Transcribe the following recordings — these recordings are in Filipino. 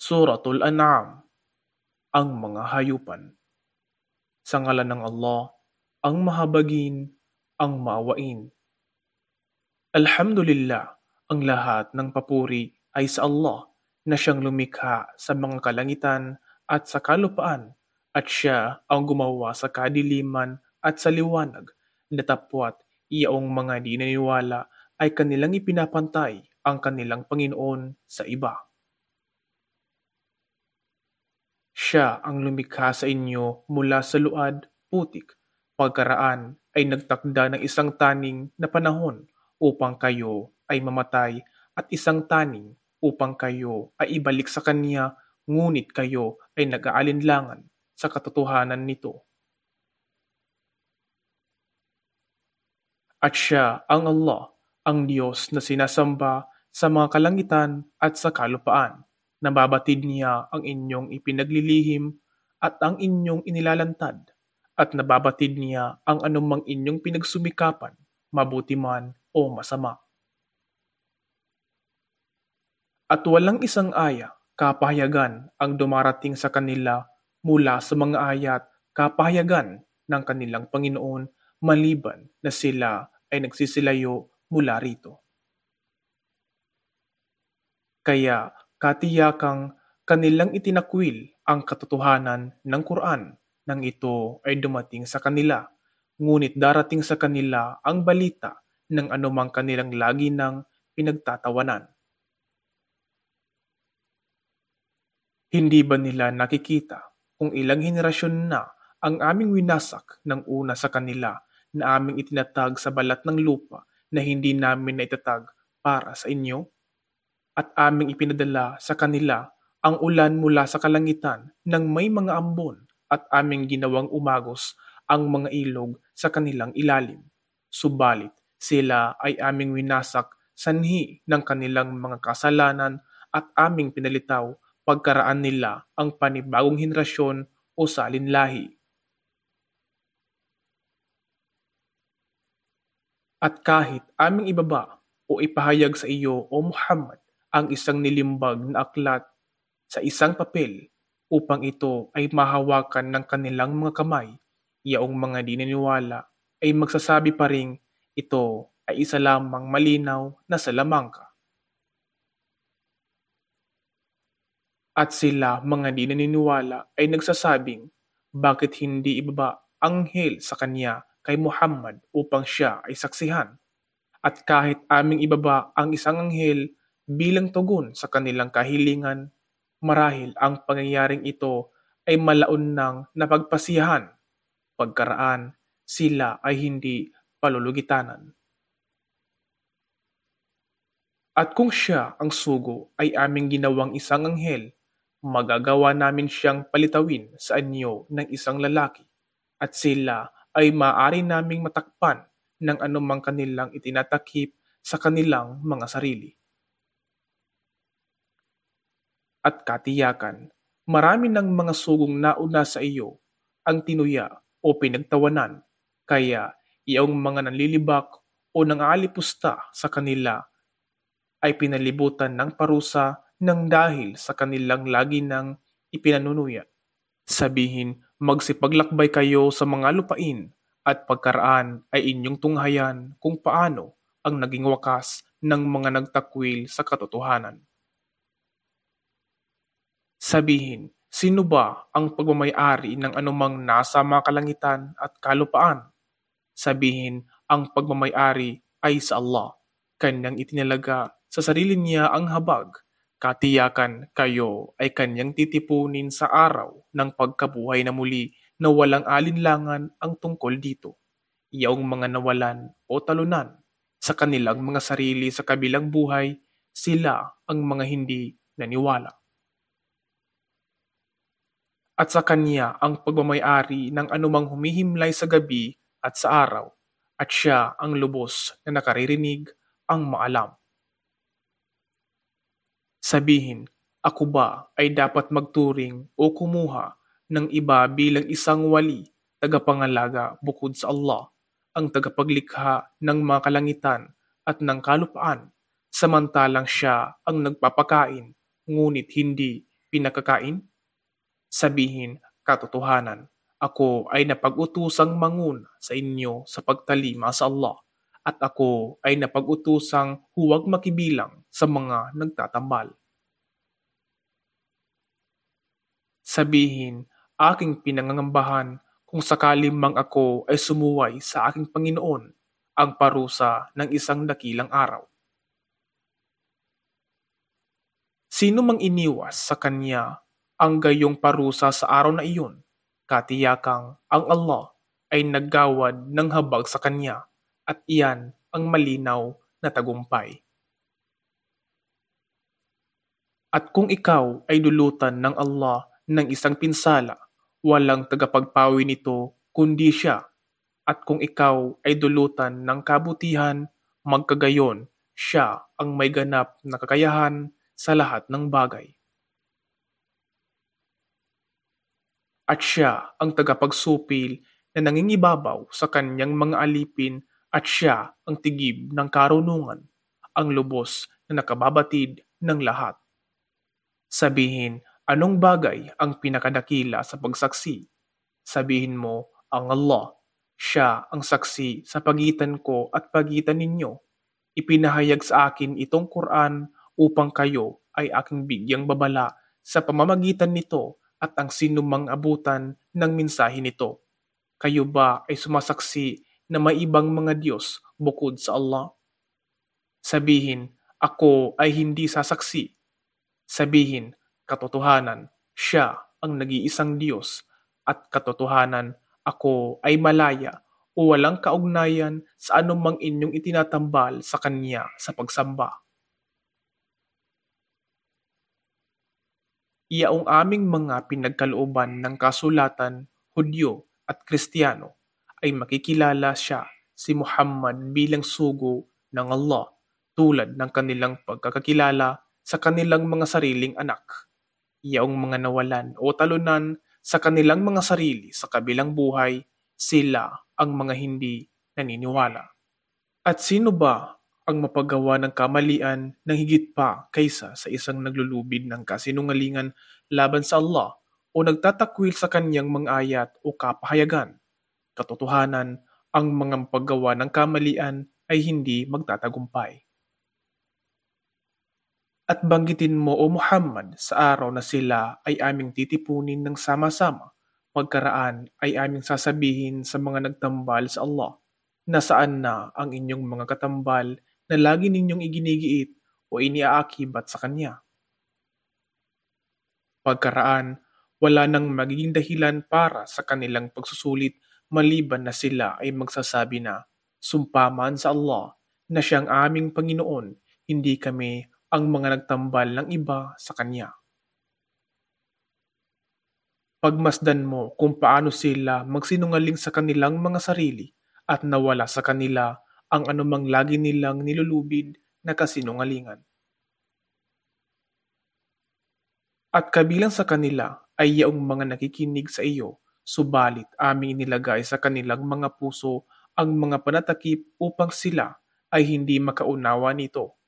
Suratul An'am, ang mga hayupan. Sa ngalan ng Allah, ang mahabagin, ang maawain. Alhamdulillah, ang lahat ng papuri ay sa Allah na siyang lumikha sa mga kalangitan at sa kalupaan at siya ang gumawa sa kadiliman at sa liwanag na tapwat iyaong mga di naniniwala ay kanilang ipinapantay ang kanilang Panginoon sa iba. Siya ang lumikha sa inyo mula sa luad, putik, pagkaraan ay nagtakda ng isang taning na panahon upang kayo ay mamatay at isang taning upang kayo ay ibalik sa Kanya, ngunit kayo ay nag-aalinlangan sa katotohanan nito. At siya ang Allah, ang Diyos na sinasamba sa mga kalangitan at sa kalupaan. Nababatid niya ang inyong ipinaglilihim at ang inyong inilalantad, at nababatid niya ang anumang inyong pinagsumikapan, mabuti man o masama. At walang isang aya, kapahayagan ang dumarating sa kanila mula sa mga ayat, kapahayagan ng kanilang Panginoon maliban na sila ay nagsisilayo mula rito. Kaya katiyakang kanilang itinakwil ang katotohanan ng Quran nang ito ay dumating sa kanila, ngunit darating sa kanila ang balita ng anumang kanilang lagi nang pinagtatawanan. Hindi ba nila nakikita kung ilang henerasyon na ang aming winasak ng una sa kanila na aming itinatag sa balat ng lupa na hindi namin naitatag para sa inyo? At aming ipinadala sa kanila ang ulan mula sa kalangitan ng may mga ambon at aming ginawang umagos ang mga ilog sa kanilang ilalim. Subalit sila ay aming winasak sanhi ng kanilang mga kasalanan at aming pinalitaw pagkaraan nila ang panibagong henerasyon o salinlahi. At kahit aming ibaba o ipahayag sa iyo o Muhammad ang isang nilimbag na aklat sa isang papel upang ito ay mahawakan ng kanilang mga kamay, yaong mga di naniniwala ay magsasabi pa ring ito ay isa lamang malinaw na salamangka. At sila mga di naniniwala ay nagsasabing, bakit hindi ibaba ang anghel sa kanya kay Muhammad upang siya ay saksihan? At kahit aming ibaba ang isang anghel bilang tugon sa kanilang kahilingan, marahil ang pangyayaring ito ay malaon ng napagpasiyahan, pagkaraan sila ay hindi palulugitanan. At kung siya ang sugo ay aming ginawang isang anghel, magagawa namin siyang palitawin sa anyo ng isang lalaki, at sila ay maaari naming matakpan ng anumang kanilang itinatakip sa kanilang mga sarili. At katiyakan, marami ng mga sugong nauna sa iyo ang tinuya o pinagtawanan, kaya iyong mga nanlilibak o nangalipusta sa kanila ay pinalibutan ng parusa ng dahil sa kanilang lagi ng ipinanunuya. Sabihin, magsipaglakbay kayo sa mga lupain at pagkaraan ay inyong tunghayan kung paano ang naging wakas ng mga nagtakwil sa katotohanan. Sabihin, sino ba ang pagmamay-ari ng anumang nasa mga kalangitan at kalupaan? Sabihin, ang pagmamay-ari ay sa Allah. Kanyang itinalaga sa sarili niya ang habag. Katiyakan kayo ay kanyang titipunin sa araw ng pagkabuhay na muli na walang alinlangan ang tungkol dito. Yaong mga nawalan o talunan sa kanilang mga sarili sa kabilang buhay, sila ang mga hindi naniwala. At sa kanya ang pagmamay-ari ng anumang humihimlay sa gabi at sa araw, at siya ang lubos na nakaririnig, ang maalam. Sabihin, ako ba ay dapat magturing o kumuha ng iba bilang isang wali, tagapangalaga bukod sa Allah, ang tagapaglikha ng mga kalangitan at ng kalupaan, samantalang siya ang nagpapakain, ngunit hindi pinakakain? Sabihin, katotohanan, ako ay napag-utusang manguna sa inyo sa pagtalima sa Allah, at ako ay napag-utusang huwag makibilang sa mga nagtatambal. Sabihin, aking pinangangambahan, kung sakali mang ako ay sumuway sa aking Panginoon, ang parusa ng isang dakilang araw. Sino mang iniwas sa kanya ang gayong parusa sa araw na iyon, katiyakang ang Allah ay naggawad ng habag sa kanya, at iyan ang malinaw na tagumpay. At kung ikaw ay dulutan ng Allah ng isang pinsala, walang tagapagpawi nito kundi siya. At kung ikaw ay dulutan ng kabutihan, magkagayon, siya ang may ganap na kakayahan sa lahat ng bagay. At siya ang tagapagsupil na nangingibabaw sa kanyang mga alipin, at siya ang tigib ng karunungan, ang lubos na nakababatid ng lahat. Sabihin, anong bagay ang pinakadakila sa pagsaksi? Sabihin mo, ang Allah. Siya ang saksi sa pagitan ko at pagitan ninyo. Ipinahayag sa akin itong Quran upang kayo ay aking bigyang babala sa pamamagitan nito at ang sinumang abutan ng mensahe nito. Kayo ba ay sumasaksi na may ibang mga Diyos bukod sa Allah? Sabihin, ako ay hindi sasaksi. Sabihin, katotohanan, siya ang nag-iisang Diyos, at katotohanan, ako ay malaya o walang kaugnayan sa anumang inyong itinatambal sa Kanya sa pagsamba. Iyaong aming mga pinagkalooban ng kasulatan, Hudyo at Kristiyano, ay makikilala siya, si Muhammad, bilang sugo ng Allah, tulad ng kanilang pagkakakilala sa kanilang mga sariling anak. Iyaong mga nawalan o talunan sa kanilang mga sarili sa kabilang buhay, sila ang mga hindi naniniwala. At sino ba ang mapagawa ng kamalian ng higit pa kaysa sa isang naglulubid ng kasinungalingan laban sa Allah o nagtatakwil sa kanyang mga ayat o kapahayagan? Katotohanan, ang mga mapagawa ng kamalian ay hindi magtatagumpay. At banggitin mo, O Muhammad, sa araw na sila ay aming titipunin ng sama-sama, pagkaraan ay aming sasabihin sa mga nagtambal sa Allah, nasaan na ang inyong mga katambal na lagi ninyong iginigiit o iniaakibat sa Kanya. Pagkaraan, wala nang magiging dahilan para sa kanilang pagsusulit maliban na sila ay magsasabi na, sumpaman sa Allah na siyang aming Panginoon, hindi kami ang mga nagtambal ng iba sa Kanya. Pagmasdan mo kung paano sila magsinungaling sa kanilang mga sarili at nawala sa kanila ang anumang lagi nilang nilulubid na kasinungalingan. At kabilang sa kanila ay yaong mga nakikinig sa iyo, subalit aming inilagay sa kanilang mga puso ang mga panatakip upang sila ay hindi makaunawa nito.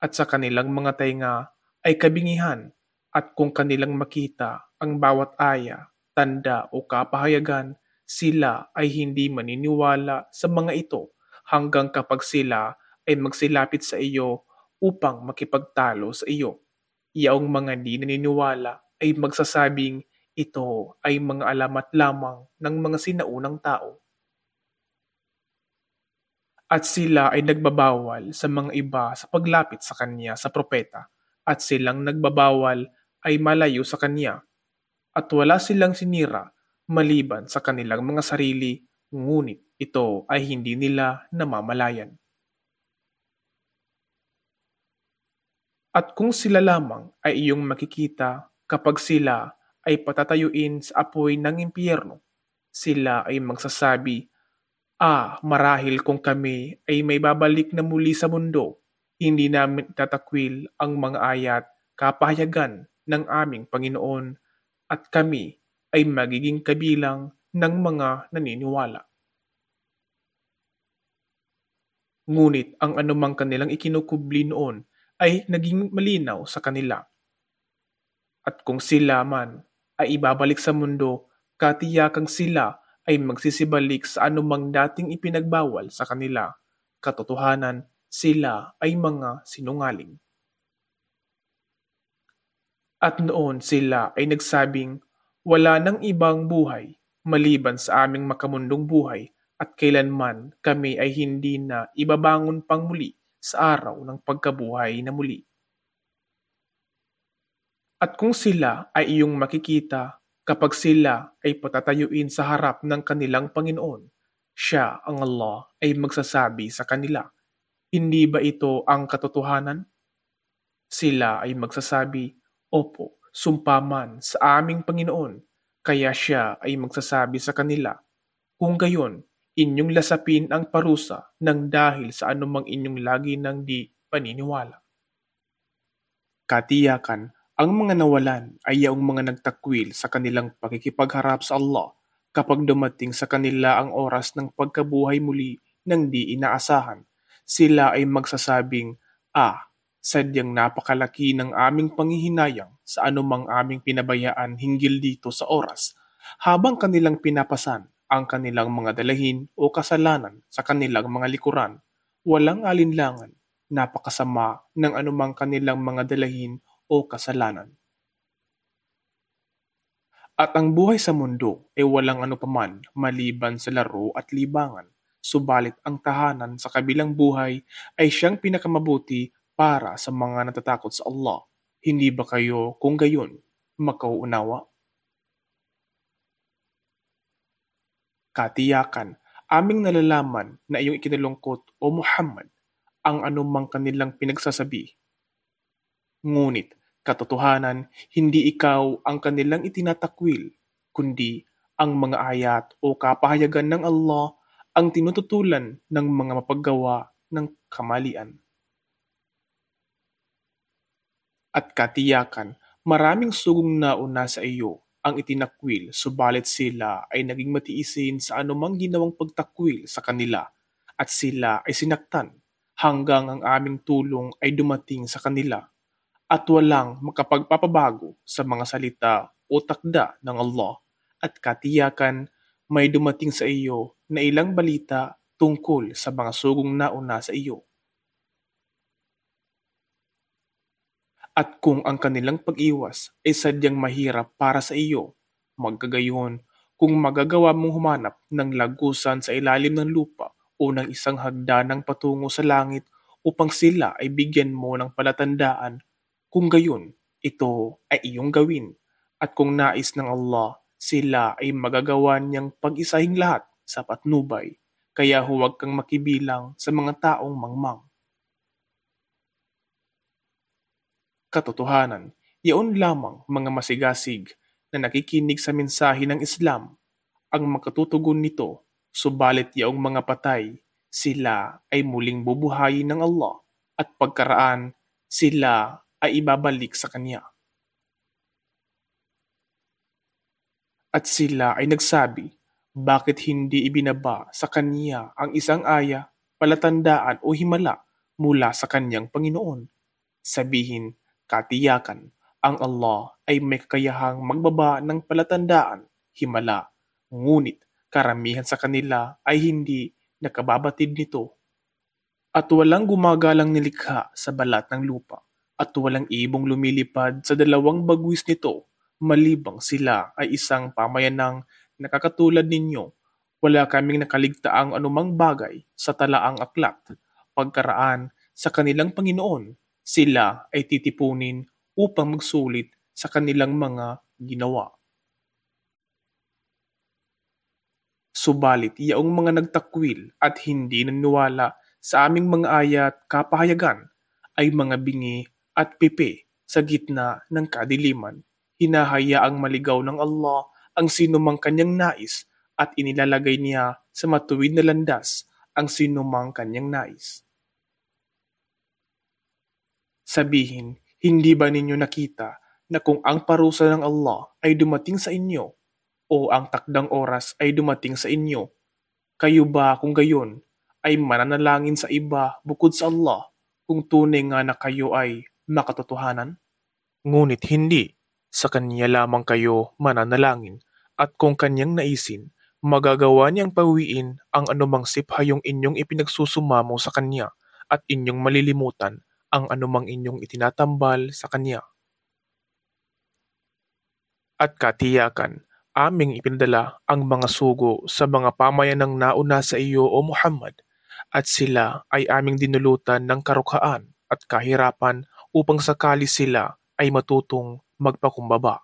At sa kanilang mga tainga ay kabingihan, at kung kanilang makita ang bawat aya, tanda o kapahayagan, sila ay hindi maniniwala sa mga ito hanggang kapag sila ay magsilapit sa iyo upang makipagtalo sa iyo. Iyaong mga di naniniwala ay magsasabing ito ay mga alamat lamang ng mga sinaunang tao. At sila ay nagbabawal sa mga iba sa paglapit sa kanya sa propeta, at silang nagbabawal ay malayo sa kanya, at wala silang sinira maliban sa kanilang mga sarili, ngunit ito ay hindi nila namamalayan. At kung sila lamang ay iyong makikita kapag sila ay patatayuin sa apoy ng impyerno, sila ay magsasabi, marahil kung kami ay may babalik na muli sa mundo, hindi namin itatakwil ang mga ayat, kapahayagan ng aming Panginoon, at kami ay magiging kabilang ng mga naniniwala. Ngunit ang anumang kanilang ikinukubli noon ay naging malinaw sa kanila. At kung sila man ay ibabalik sa mundo, katiyakang sila ay magsisibalik sa anumang dating ipinagbawal sa kanila. Katotohanan, sila ay mga sinungaling. At noon sila ay nagsabing, wala nang ibang buhay maliban sa aming makamundong buhay at kailanman kami ay hindi na ibabangon pang muli sa araw ng pagkabuhay na muli. At kung sila ay iyong makikita, kapag sila ay patatayuin sa harap ng kanilang Panginoon, siya ang Allah ay magsasabi sa kanila, hindi ba ito ang katotohanan? Sila ay magsasabi, opo, sumpa man sa aming Panginoon. Kaya siya ay magsasabi sa kanila, kung gayon, inyong lasapin ang parusa ng dahil sa anumang inyong lagi ng di paniniwala. Katiyakan, ang mga nawalan ay yaong mga nagtakwil sa kanilang pakikipagharap sa Allah kapag dumating sa kanila ang oras ng pagkabuhay muli ng di inaasahan. Sila ay magsasabing, sadyang napakalaki ng aming panghihinayang sa anumang aming pinabayaan hinggil dito sa oras, habang kanilang pinapasan ang kanilang mga dalahin o kasalanan sa kanilang mga likuran. Walang alinlangan, napakasama ng anumang kanilang mga dalahin o kasalanan. At ang buhay sa mundo ay walang ano paman maliban sa laro at libangan, subalit ang tahanan sa kabilang buhay ay siyang pinakamabuti para sa mga natatakot sa Allah. Hindi ba kayo kung gayon makauunawa? Katiyakan, aming nalalaman na iyong ikinalungkot o Muhammad ang anumang kanilang pinagsasabi. Ngunit, katotohanan, hindi ikaw ang kanilang itinatakwil, kundi ang mga ayat o kapahayagan ng Allah ang tinututulan ng mga mapaggawa ng kamalian. At katiyakan, maraming sugong nauna sa iyo ang itinakwil, subalit sila ay naging matiisin sa anumang ginawang pagtakwil sa kanila at sila ay sinaktan hanggang ang aming tulong ay dumating sa kanila at walang makapagpapabago sa mga salita o takda ng Allah. At katiyakan, may dumating sa iyo na ilang balita tungkol sa mga sugong nauna sa iyo. At kung ang kanilang pag-iwas ay sadyang mahirap para sa iyo, magkagayon kung magagawa mong humanap ng lagusan sa ilalim ng lupa o ng isang hagdanang patungo sa langit upang sila ay bigyan mo ng palatandaan, kung gayon, ito ay iyong gawin. At kung nais ng Allah, sila ay magagawa niyang pag-isahing lahat sa patnubay. Kaya huwag kang makibilang sa mga taong mangmang. Katotohanan, iyon lamang mga masigasig na nakikinig sa mensahe ng Islam ang makatutugon nito, subalit yaong mga patay, sila ay muling bubuhayin ng Allah at pagkaraan, sila ay ibabalik sa Kanya. At sila ay nagsabi, bakit hindi ibinaba sa Kanya ang isang aya, palatandaan o himala mula sa Kanyang Panginoon? Sabihin, katiyakan, ang Allah ay may kakayahang magbaba ng palatandaan, himala, ngunit karamihan sa kanila ay hindi nakababatid nito. At walang gumagalang nilikha sa balat ng lupa, at walang ibong lumilipad sa dalawang bagwis nito, malibang sila ay isang pamayanang nakakatulad ninyo. Wala kaming nakaligtaang anumang bagay sa talaang aklat, pagkaraan sa kanilang Panginoon, sila ay titipunin upang magsulit sa kanilang mga ginawa. Subalit yaong mga nagtakwil at hindi naniwala sa aming mga ayat kapahayagan ay mga bingi at pipi sa gitna ng kadiliman. Hinahayaang maligaw ng Allah ang sinumang kanyang nais at inilalagay niya sa matuwid na landas ang sinumang kanyang nais. Sabihin, hindi ba ninyo nakita na kung ang parusa ng Allah ay dumating sa inyo o ang takdang oras ay dumating sa inyo, kayo ba kung gayon ay mananalangin sa iba bukod sa Allah kung tunay nga na kayo ay makatotohanan? Ngunit hindi. Sa Kanya lamang kayo mananalangin, at kung Kanyang naisin, magagawa niyang pawiin ang anumang siphayong inyong ipinagsusumamo sa Kanya, at inyong malilimutan ang anumang inyong itinatambal sa Kanya. At katiyakan, aming ipinadala ang mga sugo sa mga pamayanang nauna sa iyo, O Muhammad, at sila ay aming dinulutan ng karukhaan at kahirapan upang sakali sila ay matutong magpakumbaba.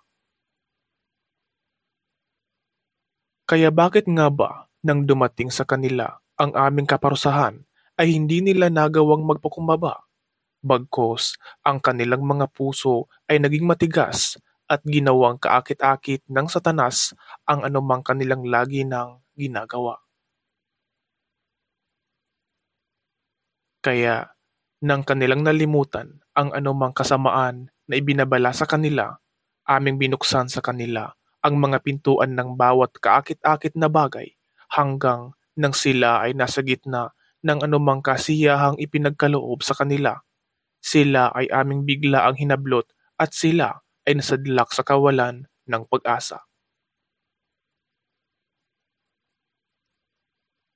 Kaya bakit nga ba nang dumating sa kanila ang aming kaparusahan ay hindi nila nagawang magpakumbaba? Bagkus ang kanilang mga puso ay naging matigas at ginawang kaakit-akit ng Satanas ang anumang kanilang lagi nang ginagawa. Kaya nang kanilang nalimutan ang anumang kasamaan na ibinabala sa kanila, aming binuksan sa kanila ang mga pintuan ng bawat kaakit-akit na bagay hanggang nang sila ay nasa gitna ng anumang kasiyahang ipinagkaloob sa kanila. Sila ay aming bigla ang hinablot at sila ay nasadlak sa kawalan ng pag-asa.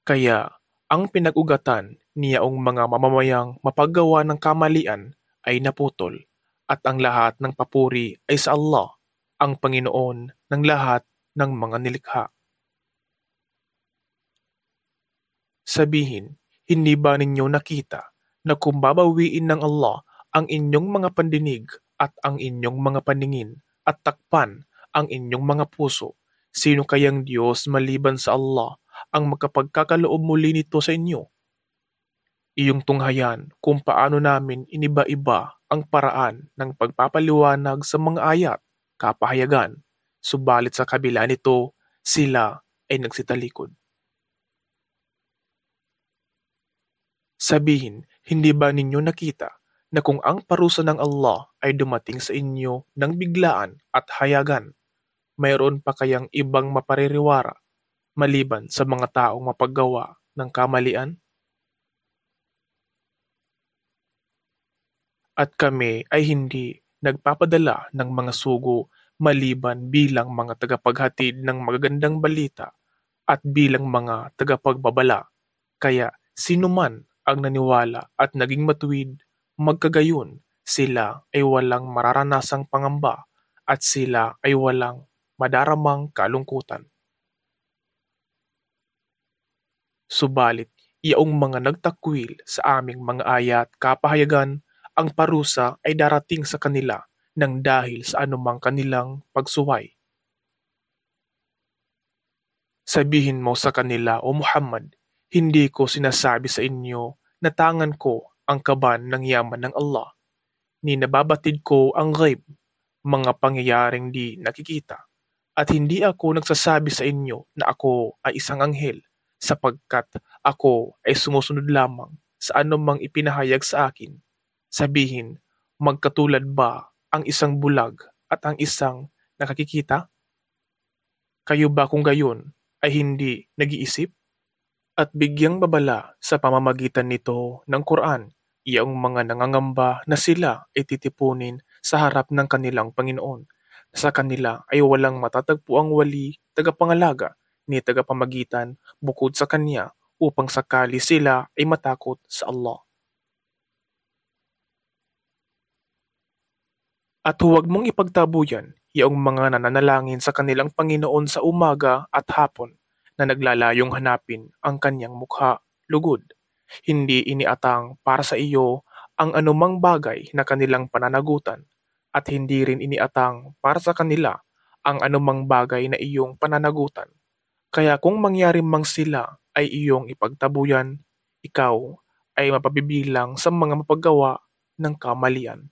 Kaya ang pinag-ugatan niyaong mga mamamayang mapaggawa ng kamalian ay naputol, at ang lahat ng papuri ay sa Allah, ang Panginoon ng lahat ng mga nilikha. Sabihin, hindi ba ninyo nakita na kung babawiin ng Allah ang inyong mga pandinig at ang inyong mga paningin at takpan ang inyong mga puso, sino kayang Diyos maliban sa Allah ang magkapagkakaloob muli nito sa inyo? Iyong tunghayan kung paano namin iniba-iba ang paraan ng pagpapaliwanag sa mga ayat, kapahayagan, subalit sa kabila nito, sila ay nagsitalikod. Sabihin, hindi ba ninyo nakita na kung ang parusa ng Allah ay dumating sa inyo ng biglaan at hayagan, mayroon pa kayang ibang mapaririwara maliban sa mga taong mapaggawa ng kamalian? At kami ay hindi nagpapadala ng mga sugo maliban bilang mga tagapaghatid ng magagandang balita at bilang mga tagapagbabala. Kaya sino man ang naniwala at naging matuwid, magkagayon sila ay walang mararanasang pangamba at sila ay walang madaramang kalungkutan. Subalit, iyaong mga nagtakwil sa aming mga ayat kapahayagan, ang parusa ay darating sa kanila nang dahil sa anumang kanilang pagsuway. Sabihin mo sa kanila, O Muhammad, hindi ko sinasabi sa inyo na tangan ko ang kaban ng yaman ng Allah, ni nababatid ko ang ghaib, mga pangyayaring di nakikita, at hindi ako nagsasabi sa inyo na ako ay isang anghel, sapagkat ako ay sumusunod lamang sa anumang ipinahayag sa akin. Sabihin, magkatulad ba ang isang bulag at ang isang nakakikita? Kayo ba kung gayon ay hindi nag-iisip? At bigyang babala sa pamamagitan nito ng Quran, iyang mga nangangamba na sila ay titipunin sa harap ng kanilang Panginoon. Sa kanila ay walang matatagpuang wali, tagapangalaga, ni tagapamagitan bukod sa Kanya upang sakali sila ay matakot sa Allah. At huwag mong ipagtabuyan iyong mga nananalangin sa kanilang Panginoon sa umaga at hapon na naglalayong hanapin ang kanyang mukha, lugod. Hindi iniatang para sa iyo ang anumang bagay na kanilang pananagutan, at hindi rin iniatang para sa kanila ang anumang bagay na iyong pananagutan. Kaya kung mangyari mang sila ay iyong ipagtabuyan, ikaw ay mapabibilang sa mga mapaggawa ng kamalian.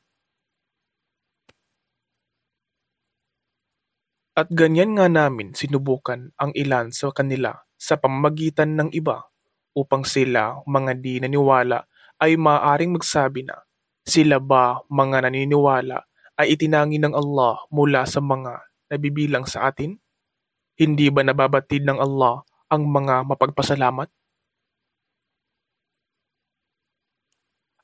At ganyan nga namin sinubukan ang ilan sa kanila sa pamamagitan ng iba, upang sila, mga di naniwala, ay maaaring magsabi na, sila ba mga naniniwala ay itinanggi ng Allah mula sa mga nabibilang sa atin? Hindi ba nababatid ng Allah ang mga mapagpasalamat?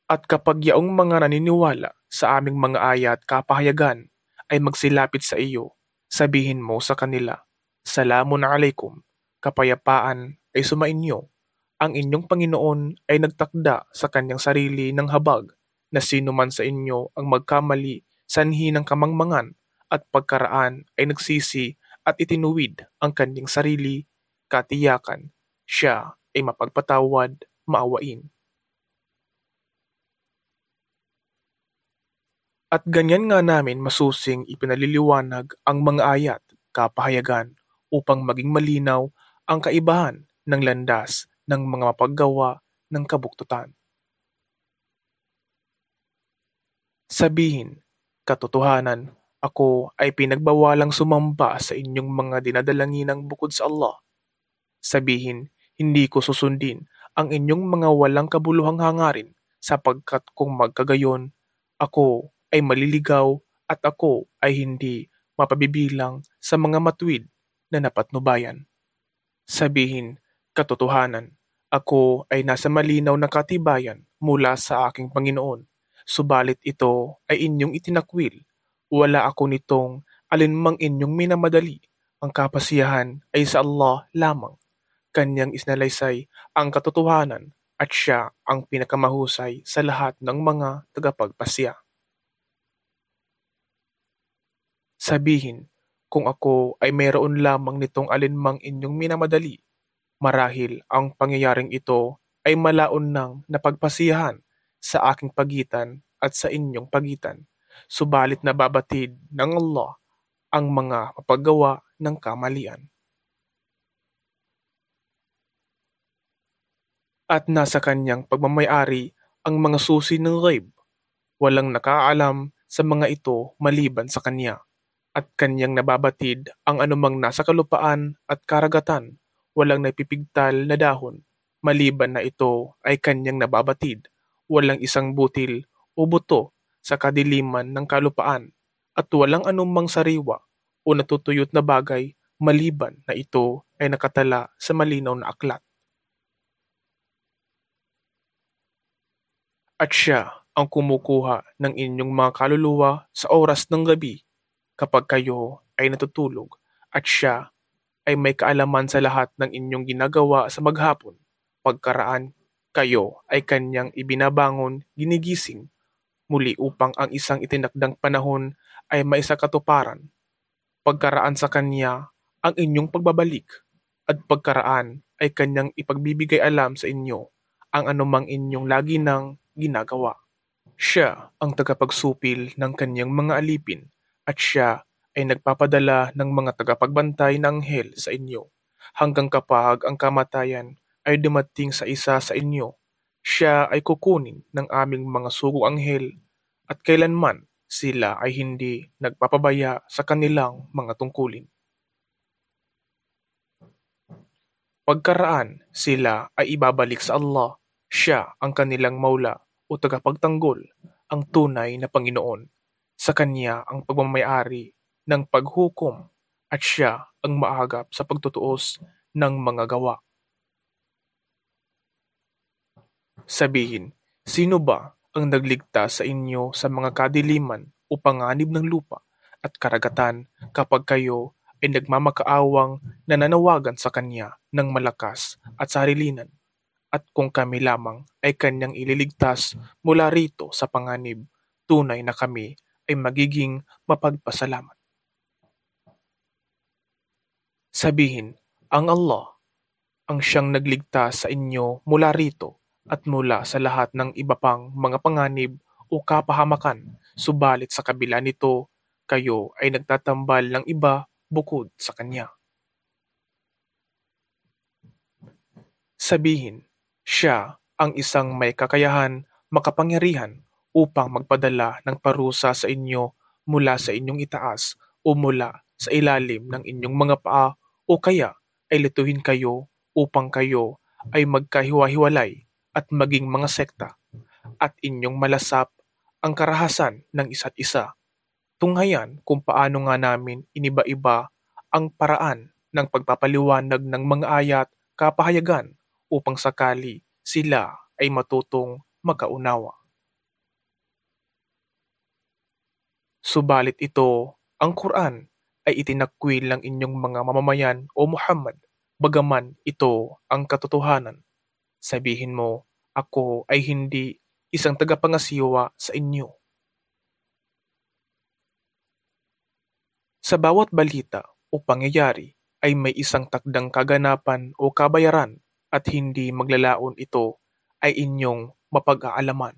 At kapag yaong mga naniniwala sa aming mga ayat kapahayagan ay magsilapit sa iyo, sabihin mo sa kanila, Salamun alaikum, kapayapaan ay sumainyo. Ang inyong Panginoon ay nagtakda sa kanyang sarili ng habag na sino man sa inyo ang magkamali sanhi ng kamangmangan at pagkaraan ay nagsisi at itinuwid ang kanyang sarili, katiyakan, siya ay mapagpatawad, maawain. At ganyan nga namin masusing ipinaliliwanag ang mga ayat, kapahayagan, upang maging malinaw ang kaibahan ng landas ng mga mapaggawa ng kabuktutan. Sabihin, katotohanan, ako ay pinagbawalang sumamba sa inyong mga dinadalanginang bukod sa Allah. Sabihin, hindi ko susundin ang inyong mga walang kabuluhang hangarin sapagkat kung magkagayon, ako ay maliligaw at ako ay hindi mapabibilang sa mga matuwid na napatnubayan. Sabihin, katotohanan, ako ay nasa malinaw na katibayan mula sa aking Panginoon, subalit ito ay inyong itinakwil. Wala ako nitong alinmang inyong minamadali. Ang kapasiyahan ay sa Allah lamang. Kanyang isnalaysay ang katotohanan at siya ang pinakamahusay sa lahat ng mga tagapagpasya. Sabihin, kung ako ay mayroon lamang nitong alinmang inyong minamadali, marahil ang pangyayaring ito ay malaon ng napagpasiyahan sa aking pagitan at sa inyong pagitan, subalit nababatid ng Allah ang mga mapaggawa ng kamalian. At nasa kanyang pagmamayari ang mga susi ng ghaib. Walang nakaalam sa mga ito maliban sa kanya. At kanyang nababatid ang anumang nasa kalupaan at karagatan. Walang napipigtal na dahon. Maliban na ito ay kanyang nababatid. Walang isang butil o buto sa kadiliman ng kalupaan. At walang anumang sariwa o natutuyot na bagay maliban na ito ay nakatala sa malinaw na aklat. At siya ang kumukuha ng inyong mga kaluluwa sa oras ng gabi kapag kayo ay natutulog at siya ay may kaalaman sa lahat ng inyong ginagawa sa maghapon. Pagkaraan, kayo ay kanyang ibinabangon, ginigising, muli upang ang isang itinakdang panahon ay maisakatuparan. Pagkaraan sa kanya ang inyong pagbabalik at pagkaraan ay kanyang ipagbibigay alam sa inyo ang anumang inyong lagi nang ginagawa. Siya ang tagapagsupil ng kanyang mga alipin at siya ay nagpapadala ng mga tagapagbantay ng anghel sa inyo hanggang kapag ang kamatayan ay dumating sa isa sa inyo. Siya ay kukunin ng aming mga sugo anghel at kailanman sila ay hindi nagpapabaya sa kanilang mga tungkulin. Pagkaraan sila ay ibabalik sa Allah. Siya ang kanilang maula o tagapagtanggol, ang tunay na Panginoon. Sa kanya ang pagmamayari ng paghukom at siya ang maagap sa pagtutuos ng mga gawa. Sabihin, sino ba ang nagligtas sa inyo sa mga kadiliman o panganib ng lupa at karagatan kapag kayo ay nagmamakaawang nananawagan sa kanya ng malakas at sarilinan? At kung kami lamang ay kanyang ililigtas mula rito sa panganib, tunay na kami ay magiging mapagpasalamat. Sabihin, ang Allah, ang siyang nagligtas sa inyo mula rito at mula sa lahat ng iba pang mga panganib o kapahamakan, subalit sa kabila nito, kayo ay nagtatambal ng iba bukod sa kanya. Sabihin, siya ang isang may kakayahan, makapangyarihan upang magpadala ng parusa sa inyo mula sa inyong itaas o mula sa ilalim ng inyong mga paa o kaya ay lituhin kayo upang kayo ay magkahiwa-hiwalay at maging mga sekta at inyong malasap ang karahasan ng isa't isa. Tunghayan kung paano nga namin iniba-iba ang paraan ng pagpapaliwanag ng mga ayat, kapahayagan upang sakali sila ay matutong magkaunawa. Subalit ito Ang Quran ay itinakwil ng inyong mga mamamayan o Muhammad, bagaman ito ang katotohanan. Sabihin mo, ako ay hindi isang tagapangasiwa sa inyo. Sa bawat balita o pangyayari ay may isang takdang kaganapan o kabayaran at hindi maglalaon ito ay inyong mapag-aalaman.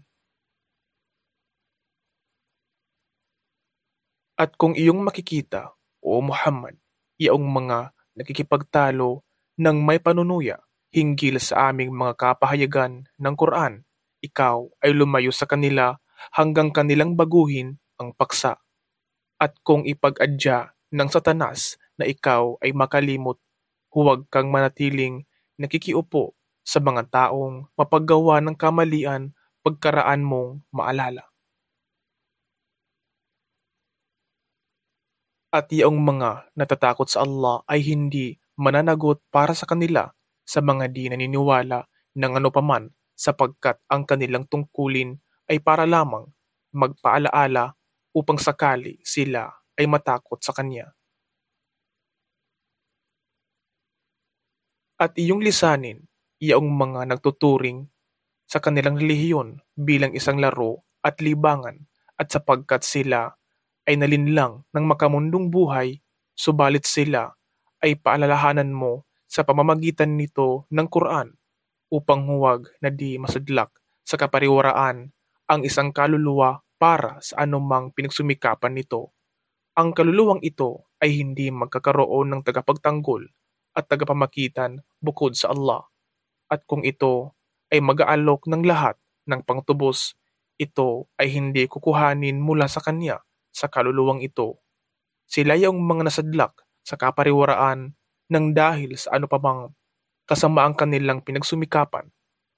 At kung iyong makikita, o Muhammad, iyaong mga nakikipagtalo ng may panunuya hinggil sa aming mga kapahayagan ng Quran, ikaw ay lumayo sa kanila hanggang kanilang baguhin ang paksa. At kung ipag-adya ng Satanas na ikaw ay makalimot, huwag kang manatiling nakikiupo sa mga taong mapaggawa ng kamalian pagkaraan mong maalala. At iyong mga natatakot sa Allah ay hindi mananagot para sa kanila sa mga di naniniwala ng anupaman sapagkat ang kanilang tungkulin ay para lamang magpaalaala upang sakali sila ay matakot sa Kanya. At iyong lisanin, iyong mga nagtuturing sa kanilang relihiyon bilang isang laro at libangan at sapagkat sila ay nalinlang ng makamundong buhay, subalit sila ay paalalahanan mo sa pamamagitan nito ng Quran upang huwag na di masadlak sa kapariwaraan ang isang kaluluwa para sa anumang pinagsumikapan nito. Ang kaluluwang ito ay hindi magkakaroon ng tagapagtanggol at tagapamagitan bukod sa Allah. At kung ito ay mag-aalok ng lahat ng pangtubos, ito ay hindi kukuhanin mula sa kanya sa kaluluwang ito. Sila yung mga nasadlak sa kapariwaraan ng dahil sa ano pa bang kasamaang kanilang pinagsumikapan.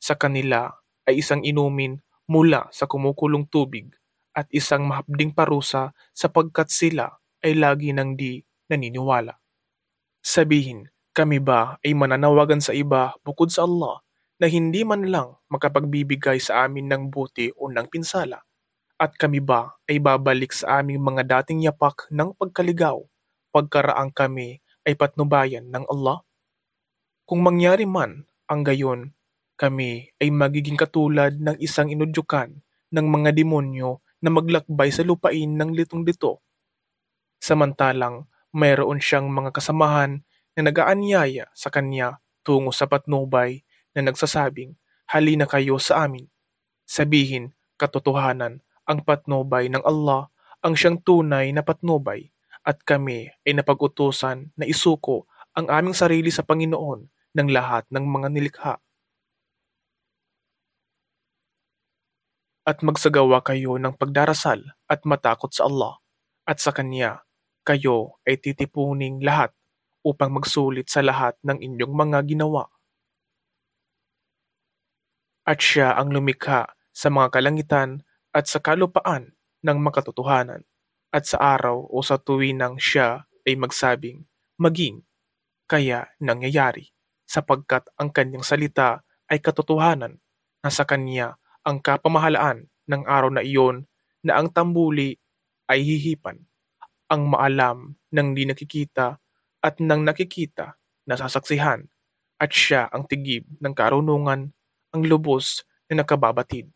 Sa kanila ay isang inumin mula sa kumukulong tubig at isang mahapding parusa sapagkat sila ay lagi nang di naniniwala. Sabihin, kami ba ay mananawagan sa iba bukod sa Allah na hindi man lang makapagbibigay sa amin ng buti o ng pinsala? At kami ba ay babalik sa aming mga dating yapak ng pagkaligaw pagkaraang kami ay patnubayan ng Allah? Kung mangyari man ang gayon, kami ay magiging katulad ng isang inudyukan ng mga demonyo na maglakbay sa lupain ng litong-lito. Samantalang mayroon siyang mga kasamahan na nag-aanyaya sa kanya tungo sa patnubay na nagsasabing, halina kayo sa amin. Sabihin, katotohanan, ang patnubay ng Allah ang siyang tunay na patnubay at kami ay napag-utusan na isuko ang aming sarili sa Panginoon ng lahat ng mga nilikha. At magsagawa kayo ng pagdarasal at matakot sa Allah at sa Kanya kayo ay titipuning lahat upang magsulit sa lahat ng inyong mga ginawa. At siya ang lumikha sa mga kalangitan at sa kalupaan ng makatotohanan at sa araw o sa tuwinang siya ay magsabing, maging, kaya nangyayari, sapagkat ang kanyang salita ay katotohanan na sa kanya ang kapamahalaan ng araw na iyon na ang tambuli ay hihipan, ang maalam ng di nakikita at ng nakikita nasasaksihan, at siya ang tigib ng karunungan, ang lubos na nakababatid.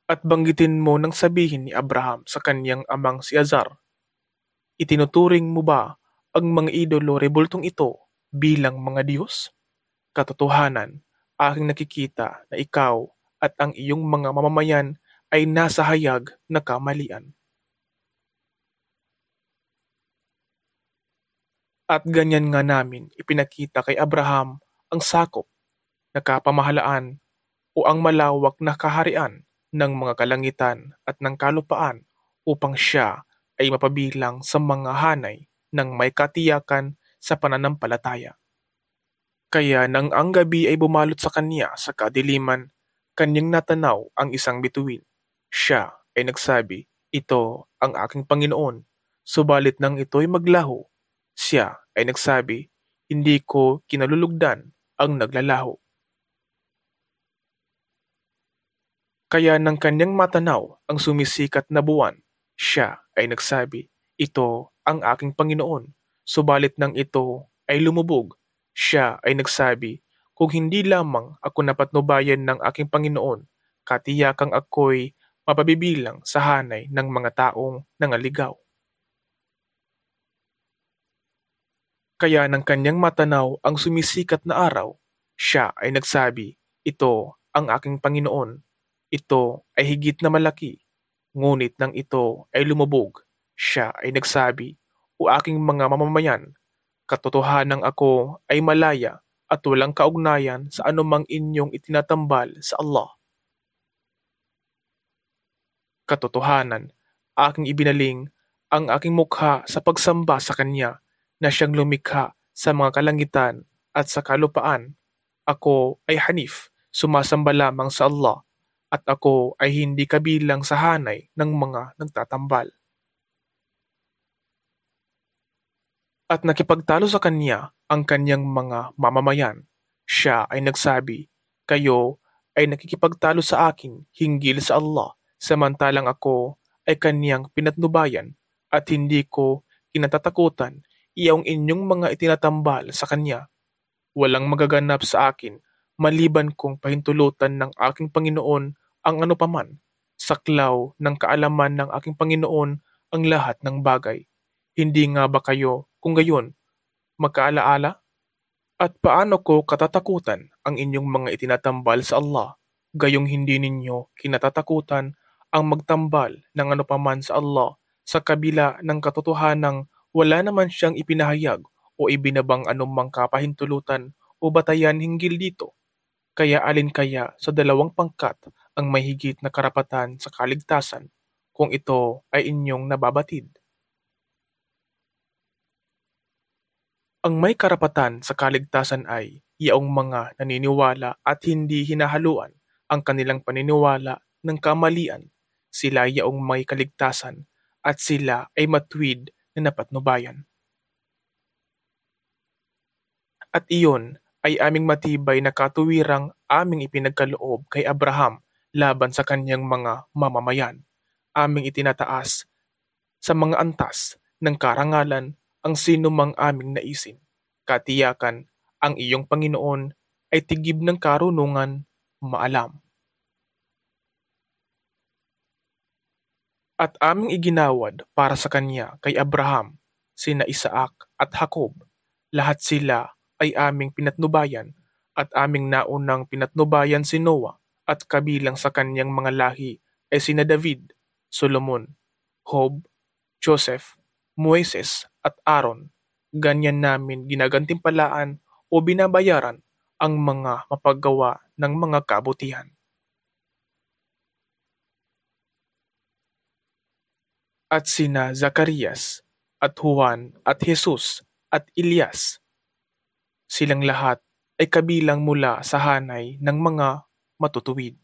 At banggitin mo nang sabihin ni Abraham sa kanyang amang si Azar, itinuturing mo ba ang mga idolo rebultong ito bilang mga Diyos? Katotohanan, aking nakikita na ikaw at ang iyong mga mamamayan ay nasa hayag na kamalian. At ganyan nga namin ipinakita kay Abraham ang sakop na kapamahalaan o ang malawak na kaharian ng mga kalangitan at ng kalupaan upang siya ay mapabilang sa mga hanay ng may katiyakan sa pananampalataya. Kaya nang ang gabi ay bumalot sa kanya sa kadiliman, kanyang natanaw ang isang bituin. Siya ay nagsabi, ito ang aking Panginoon. Subalit nang ito'y maglaho, siya ay nagsabi, hindi ko kinalulugdan ang naglalaho. Kaya nang kanyang matanaw ang sumisikat na buwan, siya ay nagsabi, "Ito ang aking Panginoon." Subalit nang ito ay lumubog, siya ay nagsabi, "Kung hindi lamang ako napatnubayan ng aking Panginoon, katiyakang ako'y mapabibilang sa hanay ng mga taong nangaligaw." Kaya nang kanyang matanaw ang sumisikat na araw, siya ay nagsabi, "Ito ang aking Panginoon. Ito ay higit na malaki." Ngunit nang ito ay lumubog, siya ay nagsabi, "O aking mga mamamayan, katotohanang ako ay malaya at walang kaugnayan sa anumang inyong itinatambal sa Allah. Katotohanan, aking ibinaling ang aking mukha sa pagsamba sa Kanya na siyang lumikha sa mga kalangitan at sa kalupaan. Ako ay Hanif, sumasamba lamang sa Allah, at ako ay hindi kabilang sa hanay ng mga nagtatambal." At nakipagtalo sa kanya ang kanyang mga mamamayan. Siya ay nagsabi, "Kayo ay nakikipagtalo sa akin hinggil sa Allah, samantalang ako ay kanyang pinatnubayan at hindi ko kinatatakutan iyong inyong mga itinatambal sa kanya. Walang magaganap sa akin maliban kung pahintulutan ng aking Panginoon ang anupaman. Saklaw ng kaalaman ng aking Panginoon ang lahat ng bagay. Hindi nga ba kayo, kung gayon, magkaalaala? At paano ko katatakutan ang inyong mga itinatambal sa Allah, gayong hindi ninyo kinatatakutan ang magtambal ng anupaman sa Allah sa kabila ng katotohanang wala naman siyang ipinahayag o ibinabang anumang kapahintulutan o batayan hinggil dito? Kaya alin kaya sa dalawang pangkat ang may higit na karapatan sa kaligtasan kung ito ay inyong nababatid? Ang may karapatan sa kaligtasan ay yaong mga naniniwala at hindi hinahaluan ang kanilang paniniwala ng kamalian. Sila yaong may kaligtasan at sila ay matuwid na napatnubayan. At iyon ay aming matibay na katuwirang aming ipinagkaloob kay Abraham laban sa kanyang mga mamamayan. Aming itinataas sa mga antas ng karangalan ang sinumang aming naisin. Katiyakan, ang iyong Panginoon ay tigib ng karunungan, maalam. At aming iginawad para sa kanya kay Abraham, sina Isaac at Jacob. Lahat sila ay aming pinatnubayan at aming naunang pinatnubayan si Noah at kabilang sa kanyang mga lahi ay sina David, Solomon, Job, Joseph, Moises at Aaron. Ganyan namin ginagantimpalaan o binabayaran ang mga mapaggawa ng mga kabutihan. At sina Zacarias at Juan at Jesus at Elias, silang lahat ay kabilang mula sa hanay ng mga matutuwid.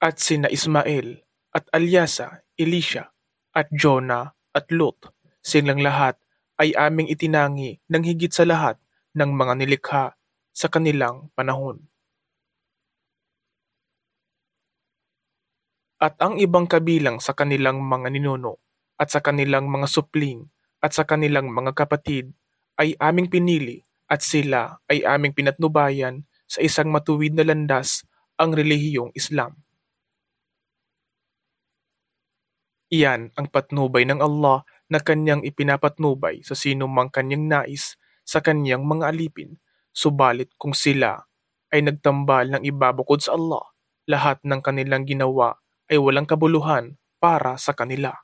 At sina Ismael at Alyasa, Elisha at Jonah at Lot, silang lahat ay aming itinangi ng higit sa lahat ng mga nilikha sa kanilang panahon. At ang ibang kabilang sa kanilang mga ninuno at sa kanilang mga supling at sa kanilang mga kapatid ay aming pinili at sila ay aming pinatnubayan sa isang matuwid na landas, ang relihiyong Islam. Iyan ang patnubay ng Allah na kanyang ipinapatnubay sa sinumang kanyang nais sa kanyang mga alipin. Subalit kung sila ay nagtambal ng iba bukod sa Allah, lahat ng kanilang ginawa ay walang kabuluhan para sa kanila.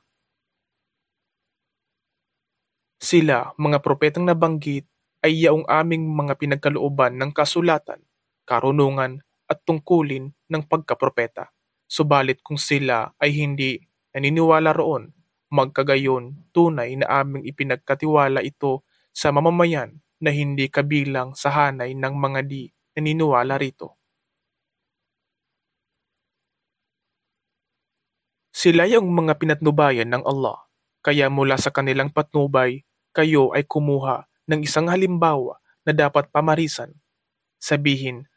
Sila, mga propetang nabanggit, ay yaong aming mga pinagkalooban ng kasulatan, karunungan at tungkulin ng pagkapropeta. Subalit kung sila ay hindi naniniwala roon, magkagayon tunay na aming ipinagkatiwala ito sa mamamayan na hindi kabilang sa hanay ng mga di naniniwala rito. Sila yung mga pinatnubayan ng Allah, kaya mula sa kanilang patnubay, kayo ay kumuha ng isang halimbawa na dapat pamarisan. Sabihin,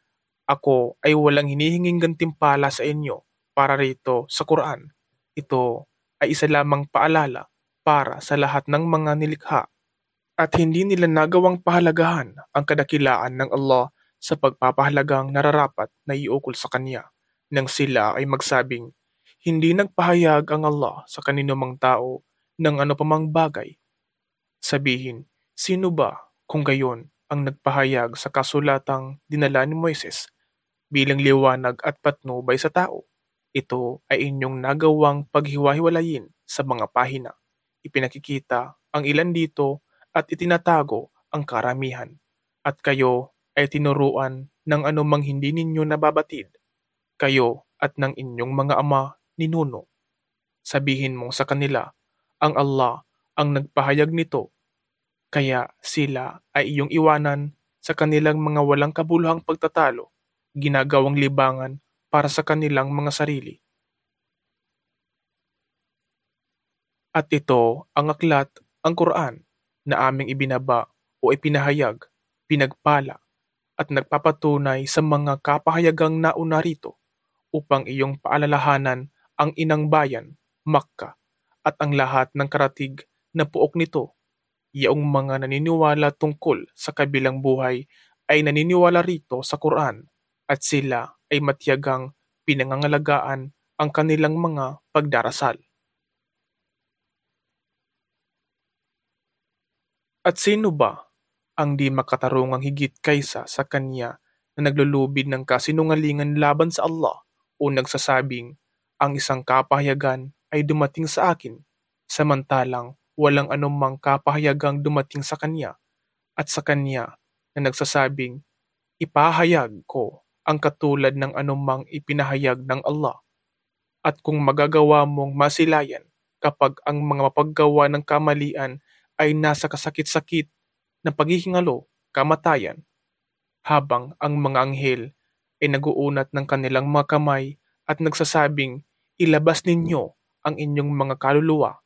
Ako ay walang hinihinging gantimpala sa inyo para rito sa Quran. Ito ay isa lamang paalala para sa lahat ng mga nilikha at hindi nila nagawang pahalagahan ang kadakilaan ng Allah sa pagpapahalagang nararapat na iukol sa Kanya nang sila ay magsabing, hindi nagpahayag ang Allah sa kaninumang tao ng ano pamang bagay. Sabihin, sino ba kung gayon ang nagpahayag sa kasulatang dinala ni Moises bilang liwanag at patnubay sa tao? Ito ay inyong nagawang paghiwa-hiwalayin sa mga pahina. Ipinakikita ang ilan dito at itinatago ang karamihan. At kayo ay tinuruan ng anumang hindi ninyo nababatid. Kayo at ng inyong mga ama ninuno. Sabihin mo sa kanila, ang Allah ang nagpahayag nito, kaya sila ay iyong iwanan sa kanilang mga walang kabuluhang pagtatalo, ginagawang libangan para sa kanilang mga sarili. At ito ang aklat, ang Quran, na aming ibinaba o ipinahayag, pinagpala, at nagpapatunay sa mga kapahayagang nauna rito upang iyong paalalahanan ang inang bayan, Makkah, at ang lahat ng karatig na puok nito. Yaong mga naniniwala tungkol sa kabilang buhay ay naniniwala rito sa Quran at sila ay matiyagang pinangangalagaan ang kanilang mga pagdarasal. At sino ba ang di makatarungang higit kaysa sa kanya na naglulubid ng kasinungalingan laban sa Allah o nagsasabing ang isang kapahayagan ay dumating sa akin, samantalang walang anumang kapahayagang dumating sa kanya at sa kanya na nagsasabing ipahayag ko ang katulad ng anumang ipinahayag ng Allah at kung magagawa mong masilayan kapag ang mga mapaggawa ng kamalian ay nasa kasakit-sakit na paghihingalo, kamatayan, habang ang mga anghel ay naguunat ng kanilang mga kamay at nagsasabing, ilabas ninyo ang inyong mga kaluluwa.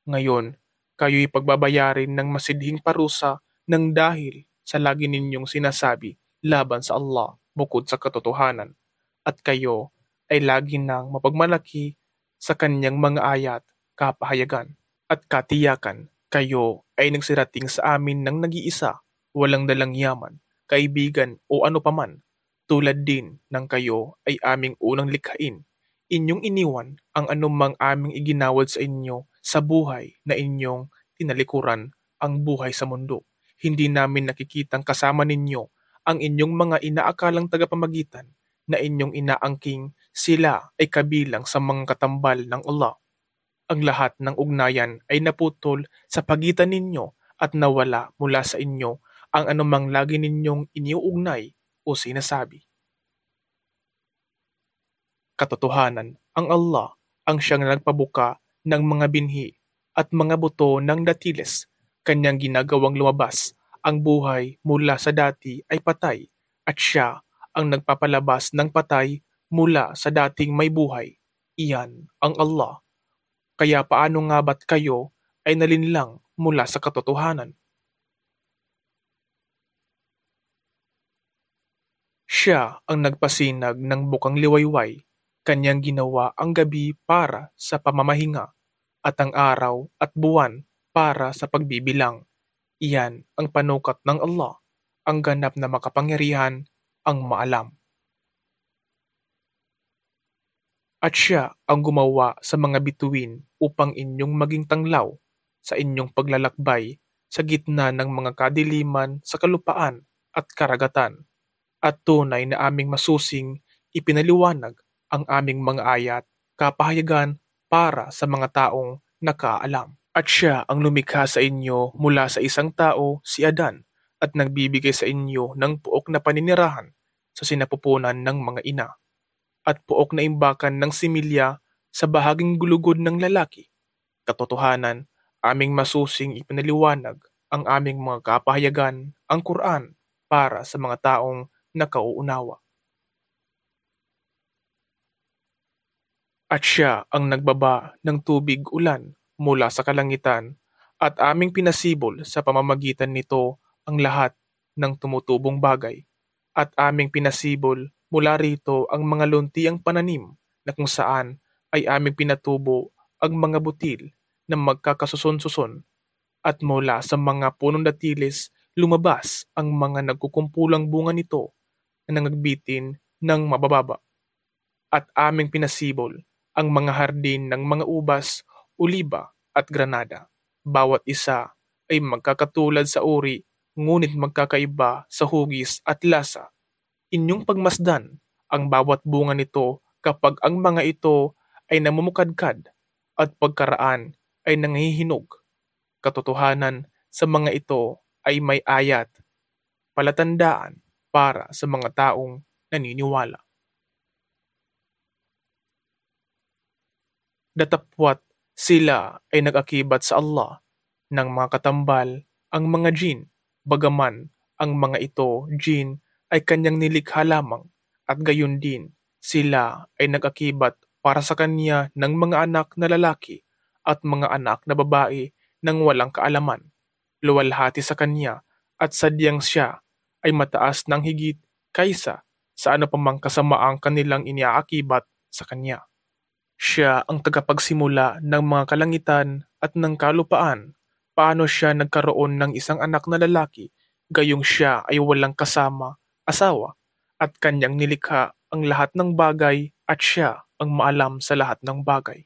Ngayon, kayo'y pagbabayarin ng masidhing parusa ng dahil sa lagi ninyong sinasabi laban sa Allah bukod sa katotohanan, at kayo ay lagi nang mapagmalaki sa kanyang mga ayat, kapahayagan, at katiyakan. Kayo ay nagsirating sa amin ng nag-iisa, walang dalang yaman, kaibigan o ano paman, tulad din ng kayo ay aming unang likhain. Inyong iniwan ang anumang aming iginawad sa inyo sa buhay na inyong tinalikuran ang buhay sa mundo. Hindi namin nakikitang kasama ninyo ang inyong mga inaakalang tagapamagitan na inyong inaangking sila ay kabilang sa mga katambal ng Allah. Ang lahat ng ugnayan ay naputol sa pagitan ninyo at nawala mula sa inyo ang anumang lagi ninyong iniuugnay o sinasabi. Katotohanan, ang Allah ang siyang nagpabuka ng mga binhi at mga buto ng datiles. Kanyang ginagawang lumabas ang buhay mula sa dati ay patay at siya ang nagpapalabas ng patay mula sa dating may buhay. Iyan ang Allah. Kaya paano nga ba't kayo ay nalinlang mula sa katotohanan? Siya ang nagpasinag ng bukang liwayway, kanyang ginawa ang gabi para sa pamamahinga, at ang araw at buwan para sa pagbibilang. Iyan ang panukat ng Allah, ang ganap na makapangyarihan, ang maalam. At siya ang gumawa sa mga bituin upang inyong maging tanglaw sa inyong paglalakbay sa gitna ng mga kadiliman sa kalupaan at karagatan. At tunay na aming masusing ipinaliwanag ang aming mga ayat, kapahayagan para sa mga taong nakaalam. At siya ang lumikha sa inyo mula sa isang tao, si Adan, at nagbibigay sa inyo ng puok na paninirahan sa sinapupunan ng mga ina at puok na imbakan ng similya sa bahaging gulugod ng lalaki. Katotohanan, aming masusing ipinaliwanag ang aming mga kapahayagan, ang Quran, para sa mga taong nakauunawa. At siya ang nagbaba ng tubig ulan mula sa kalangitan at aming pinasibol sa pamamagitan nito ang lahat ng tumutubong bagay. at aming pinasibol mula rito ang mga luntiang pananim na kung saan ay aming pinatubo ang mga butil na magkakasuson-suson at mula sa mga punong datiles lumabas ang mga nagkukumpulang bunga nito na nangagbitin ng mabababa. At aming pinasibol ang mga hardin ng mga ubas, oliba at granada. Bawat isa ay magkakatulad sa uri, ngunit magkakaiba sa hugis at lasa. Inyong pagmasdan ang bawat bunga nito kapag ang mga ito ay namumukadkad at pagkaraan ay nangihinog. Katotohanan sa mga ito ay may ayat, palatandaan para sa mga taong naniniwala. Datapwat sila ay nag-akibat sa Allah ng mga katambal ang mga jin, bagaman ang mga ito, jin, ay kanyang nilikha lamang at gayon din sila ay nag-akibat para sa kanya ng mga anak na lalaki at mga anak na babae nang walang kaalaman. Luwalhati sa kanya at sadyang siya ay mataas ng higit kaysa sa ano pamang kasamaang kanilang iniaakibat sa kanya. Siya ang tagapagsimula ng mga kalangitan at ng kalupaan. Paano siya nagkaroon ng isang anak na lalaki, gayong siya ay walang kasama, asawa, at kanyang nilikha ang lahat ng bagay at siya ang maalam sa lahat ng bagay.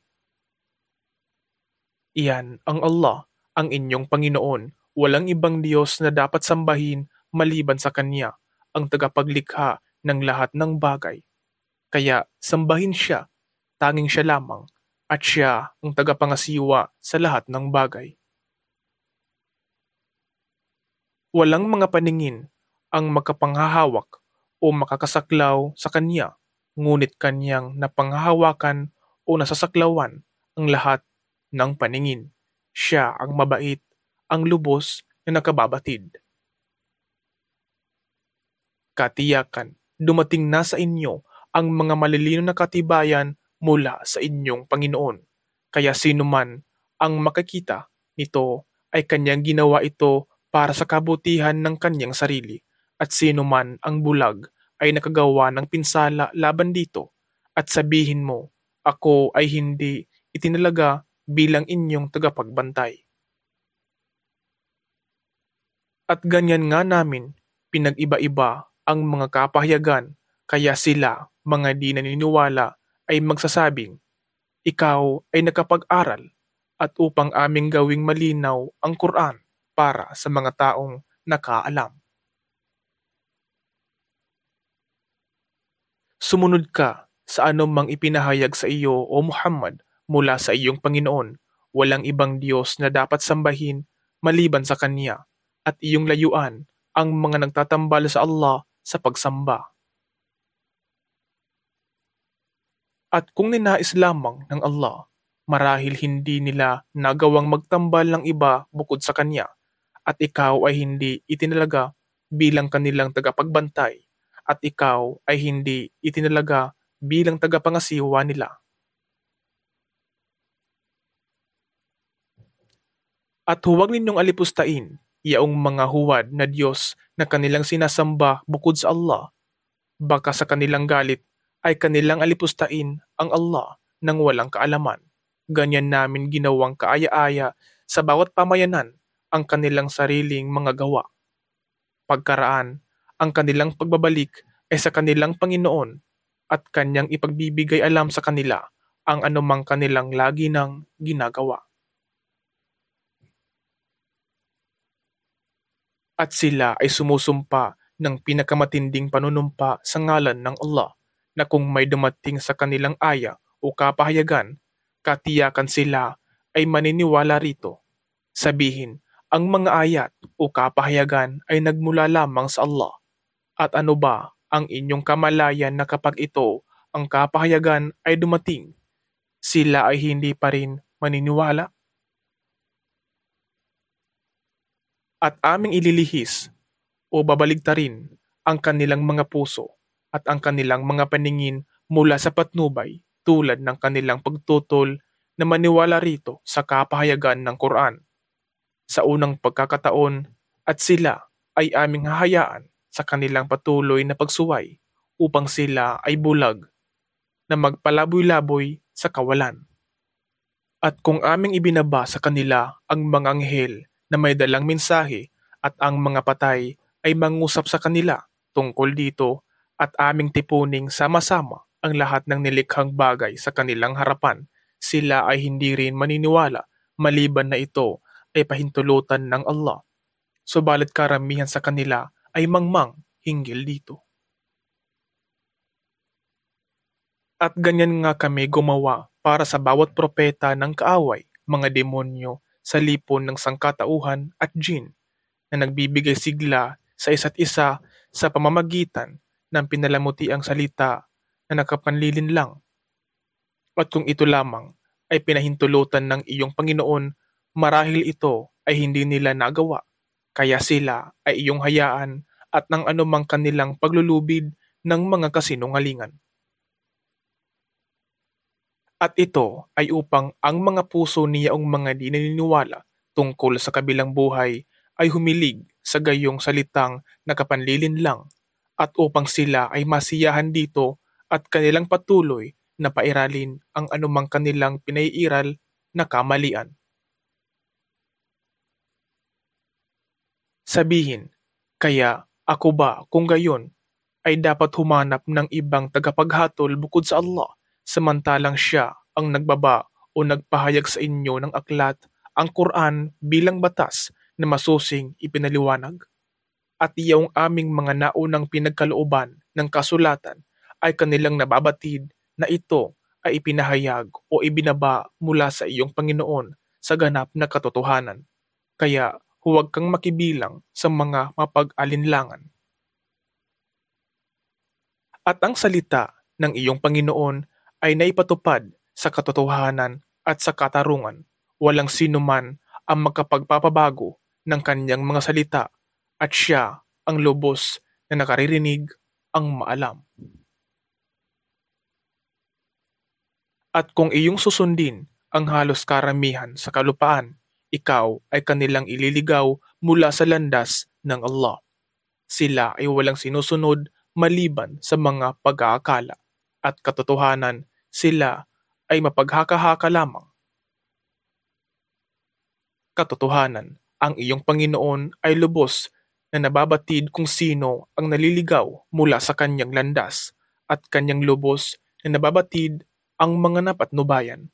Iyan ang Allah, ang inyong Panginoon. Walang ibang Diyos na dapat sambahin maliban sa Kanya, ang tagapaglikha ng lahat ng bagay. Kaya sambahin siya. Tanging siya lamang, at siya ang tagapangasiwa sa lahat ng bagay. Walang mga paningin ang makapanghahawak o makakasaklaw sa kanya, ngunit kanyang napanghahawakan o nasasaklawan ang lahat ng paningin. Siya ang mabait, ang lubos na nakababatid. Katiyakan, dumating na sa inyo ang mga malilino na katibayan mula sa inyong Panginoon. Kaya sino man ang makakita nito ay kanyang ginawa ito para sa kabutihan ng kanyang sarili, at sino man ang bulag ay nakagawa ng pinsala laban dito, at sabihin mo, ako ay hindi itinalaga bilang inyong tagapagbantay. At ganyan nga namin pinag-iba-iba ang mga kapahayagan, kaya sila, mga di naniniwala, ay magsasabing, ikaw ay nakapag-aral at upang aming gawing malinaw ang Quran para sa mga taong nakaalam. Sumunod ka sa anumang ipinahayag sa iyo o Muhammad mula sa iyong Panginoon. Walang ibang Diyos na dapat sambahin maliban sa Kanya, at iyong layuan ang mga nagtatambal sa Allah sa pagsamba. At kung ninais lamang ng Allah, marahil hindi nila nagawang magtambal ng iba bukod sa Kanya, at ikaw ay hindi itinalaga bilang kanilang tagapagbantay, at ikaw ay hindi itinalaga bilang tagapangasiwa nila. At huwag ninyong alipustain yaong mga huwad na Diyos na kanilang sinasamba bukod sa Allah. Baka sa kanilang galit ay kanilang alipustain ang Allah ng walang kaalaman. Ganyan namin ginawang kaaya-aya sa bawat pamayanan ang kanilang sariling mga gawa. Pagkaraan, ang kanilang pagbabalik ay sa kanilang Panginoon, at kanyang ipagbibigay alam sa kanila ang anumang kanilang lagi ng ginagawa. At sila ay sumusumpa ng pinakamatinding panunumpa sa ngalan ng Allah, na kung may dumating sa kanilang aya o kapahayagan, katiyakan sila ay maniniwala rito. Sabihin, ang mga ayat o kapahayagan ay nagmula lamang sa Allah. At ano ba ang inyong kamalayan na kapag ito, ang kapahayagan ay dumating, sila ay hindi pa rin maniniwala? At aming ililihis o babaligtarin ang kanilang mga puso at ang kanilang mga paningin mula sa patnubay, tulad ng kanilang pagtutol na maniwala rito sa kapahayagan ng Quran sa unang pagkakataon, at sila ay aming hahayaan sa kanilang patuloy na pagsuway upang sila ay bulag na magpalaboy-laboy sa kawalan. At kung aming ibinaba sa kanila ang mga anghel na may dalang mensahe at ang mga patay ay mangusap sa kanila tungkol dito at aming tipuning sama-sama ang lahat ng nilikhang bagay sa kanilang harapan, sila ay hindi rin maniniwala maliban na ito ay pahintulutan ng Allah. Subalit karamihan sa kanila ay mangmang hinggil dito. At ganyan nga kami gumawa para sa bawat propeta ng kaaway, mga demonyo, sa lipon ng sangkatauhan at jin na nagbibigay sigla sa isa't isa sa pamamagitan ng pinalamutiang salita na nakapanlilin lang. At kung ito lamang ay pinahintulutan ng iyong Panginoon, marahil ito ay hindi nila nagawa. Kaya sila ay iyong hayaan at ng anumang kanilang paglulubid ng mga kasinungalingan. At ito ay upang ang mga puso niyaong mga di naniniwala tungkol sa kabilang buhay ay humilig sa gayong salitang nakapanlilin lang at upang sila ay masiyahan dito at kanilang patuloy na pairalin ang anumang kanilang pinaiiral na kamalian. Sabihin, kaya ako ba kung gayon ay dapat humanap ng ibang tagapaghatol bukod sa Allah, samantalang siya ang nagbaba o nagpahayag sa inyo ng aklat, ang Quran bilang batas na masusing ipinaliwanag? At iyong aming mga naunang pinagkalooban ng kasulatan ay kanilang nababatid na ito ay ipinahayag o ibinaba mula sa iyong Panginoon sa ganap na katotohanan. Kaya huwag kang makibilang sa mga mapag-alinlangan. At ang salita ng iyong Panginoon ay naipatupad sa katotohanan at sa katarungan. Walang sino man ang magkapagpapabago ng kanyang mga salita at siya ang lubos na nakaririnig, ang maalam. At kung iyong susundin ang halos karamihan sa kalupaan, ikaw ay kanilang ililigaw mula sa landas ng Allah. Sila ay walang sinusunod maliban sa mga pag-aakala at katotohanan, sila ay mapaghaka-haka lamang. Katotohanan, ang iyong Panginoon ay lubos na nababatid kung sino ang naliligaw mula sa kanyang landas at kanyang lubos na nababatid ang mga napatnubayan.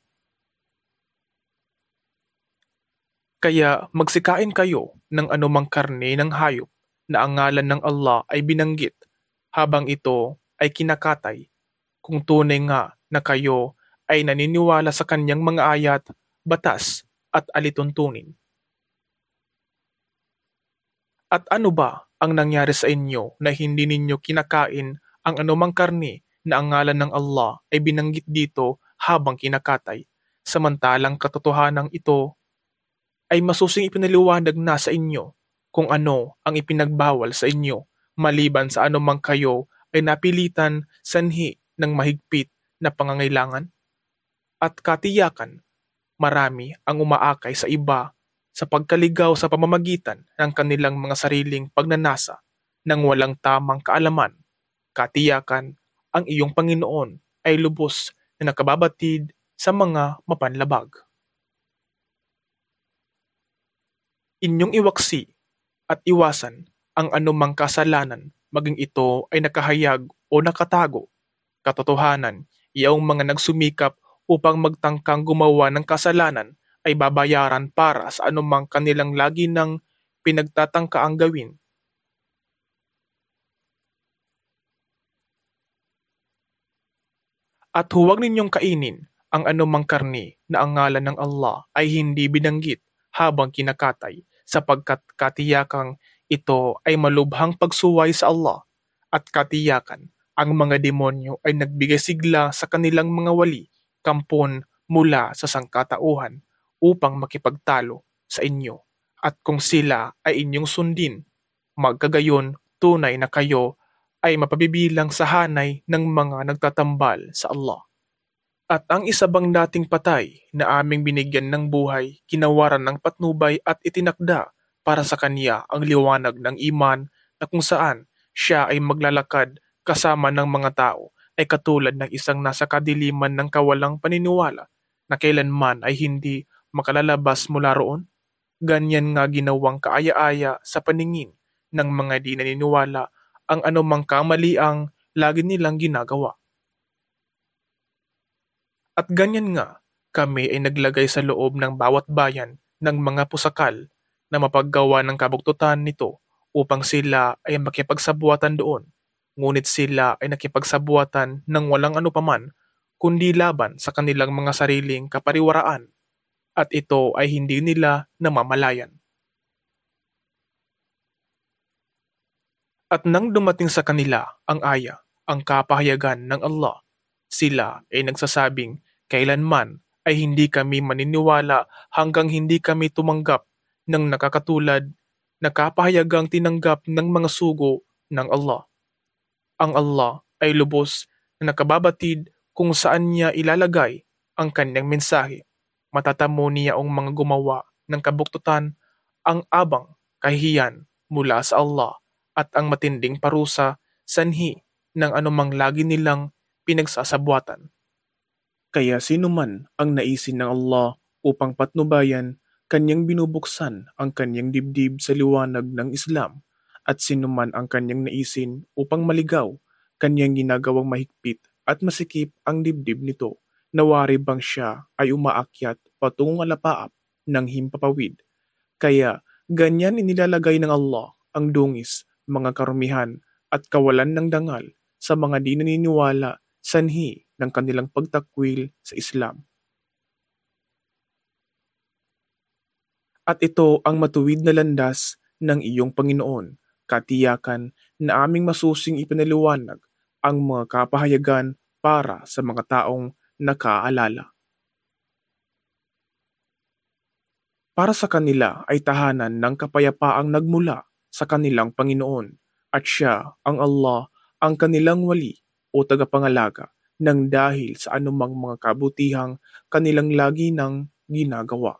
Kaya magsikain kayo ng anumang karne ng hayop na ang ngalan ng Allah ay binanggit habang ito ay kinakatay, kung tunay nga na kayo ay naniniwala sa kanyang mga ayat, batas at alituntunin. At ano ba ang nangyari sa inyo na hindi ninyo kinakain ang anumang karne na ang ngalan ng Allah ay binanggit dito habang kinakatay, samantalang katotohanan ito ay masusing ipinaliwanag na sa inyo kung ano ang ipinagbawal sa inyo, maliban sa anumang kayo ay napilitan sanhi ng mahigpit na pangangailangan? At katiyakan, marami ang umaakay sa iba sa pagkaligaw sa pamamagitan ng kanilang mga sariling pagnanasa ng walang tamang kaalaman. Katiyakan, ang iyong Panginoon ay lubos na nakababatid sa mga mapanlabag. Inyong iwaksi at iwasan ang anumang kasalanan, maging ito ay nakahayag o nakatago. Katotohanan, iyong mga nagsumikap upang magtangkang gumawa ng kasalanan ay babayaran para sa anumang kanilang lagi ng pinagtatangkaang gawin. At huwag ninyong kainin ang anumang karne na ang ngalan ng Allah ay hindi binanggit habang kinakatay, sapagkat katiyakang ito ay malubhang pagsuway sa Allah, at katiyakan ang mga demonyo ay nagbigay sigla sa kanilang mga wali, kampon mula sa sangkatauhan upang makipagtalo sa inyo. At kung sila ay inyong sundin, magkagayon tunay na kayo ay mapabibilang sa hanay ng mga nagtatambal sa Allah. At ang isa bang dating patay na aming binigyan ng buhay, kinawaran ng patnubay at itinakda para sa kanya ang liwanag ng iman na kung saan siya ay maglalakad kasama ng mga tao ay katulad ng isang nasa kadiliman ng kawalang paniniwala na kailanman ay hindi makalalabas mula roon. Ganyan nga ginawang kaaya-aya sa paningin ng mga di naniniwala ang anumang kamaliang lagi nilang ginagawa. At ganyan nga, kami ay naglagay sa loob ng bawat bayan ng mga pusakal na mapaggawa ng kabuktutan nito upang sila ay makipagsabuatan doon. Ngunit sila ay nakipagsabuatan ng walang anupaman kundi laban sa kanilang mga sariling kapariwaraan at ito ay hindi nila namamalayan. At nang dumating sa kanila ang aya, ang kapahayagan ng Allah, sila ay nagsasabing kailanman ay hindi kami maniniwala hanggang hindi kami tumanggap ng nakakatulad na kapahayagang tinanggap ng mga sugo ng Allah. Ang Allah ay lubos na nakababatid kung saan niya ilalagay ang kanyang mensahe. Matatamo niya ang mga gumawa ng kabuktutan ang abang kahihiyan mula sa Allah at ang matinding parusa sanhi ng anumang lagi nilang pinagsasabuatan. Kaya sino man ang naisin ng Allah upang patnubayan, kanyang binubuksan ang kanyang dibdib sa liwanag ng Islam, at sino man ang kanyang naisin upang maligaw, kanyang ginagawang mahigpit at masikip ang dibdib nito. Nawari bang siya ay umaakyat patungong alapaap ng himpapawid. Kaya ganyan inilalagay ng Allah ang dungis, mga karumihan at kawalan ng dangal sa mga di naniniwala sanhi ng kanilang pagtakwil sa Islam. At ito ang matuwid na landas ng iyong Panginoon, katiyakan na aming masusing ipinaliwanag ang mga kapahayagan para sa mga taong nakaalala. Para sa kanila ay tahanan ng kapayapaang nagmula sa kanilang Panginoon, at siya, ang Allah, ang kanilang wali o tagapangalaga ng dahil sa anumang mga kabutihang kanilang lagi ng ginagawa.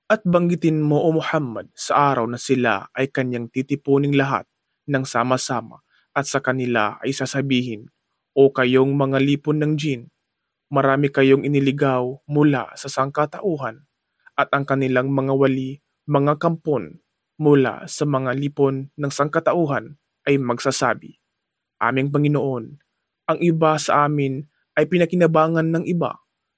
At banggitin mo o Muhammad sa araw na sila ay kanyang titipuning lahat ng sama-sama at sa kanila ay sasabihin, o kayong mga lipon ng jin, marami kayong iniligaw mula sa sangkatauhan at ang kanilang mga wali, mga kampon mula sa mga lipon ng sangkatauhan ay magsasabi, aming Panginoon, ang iba sa amin ay pinakinabangan ng iba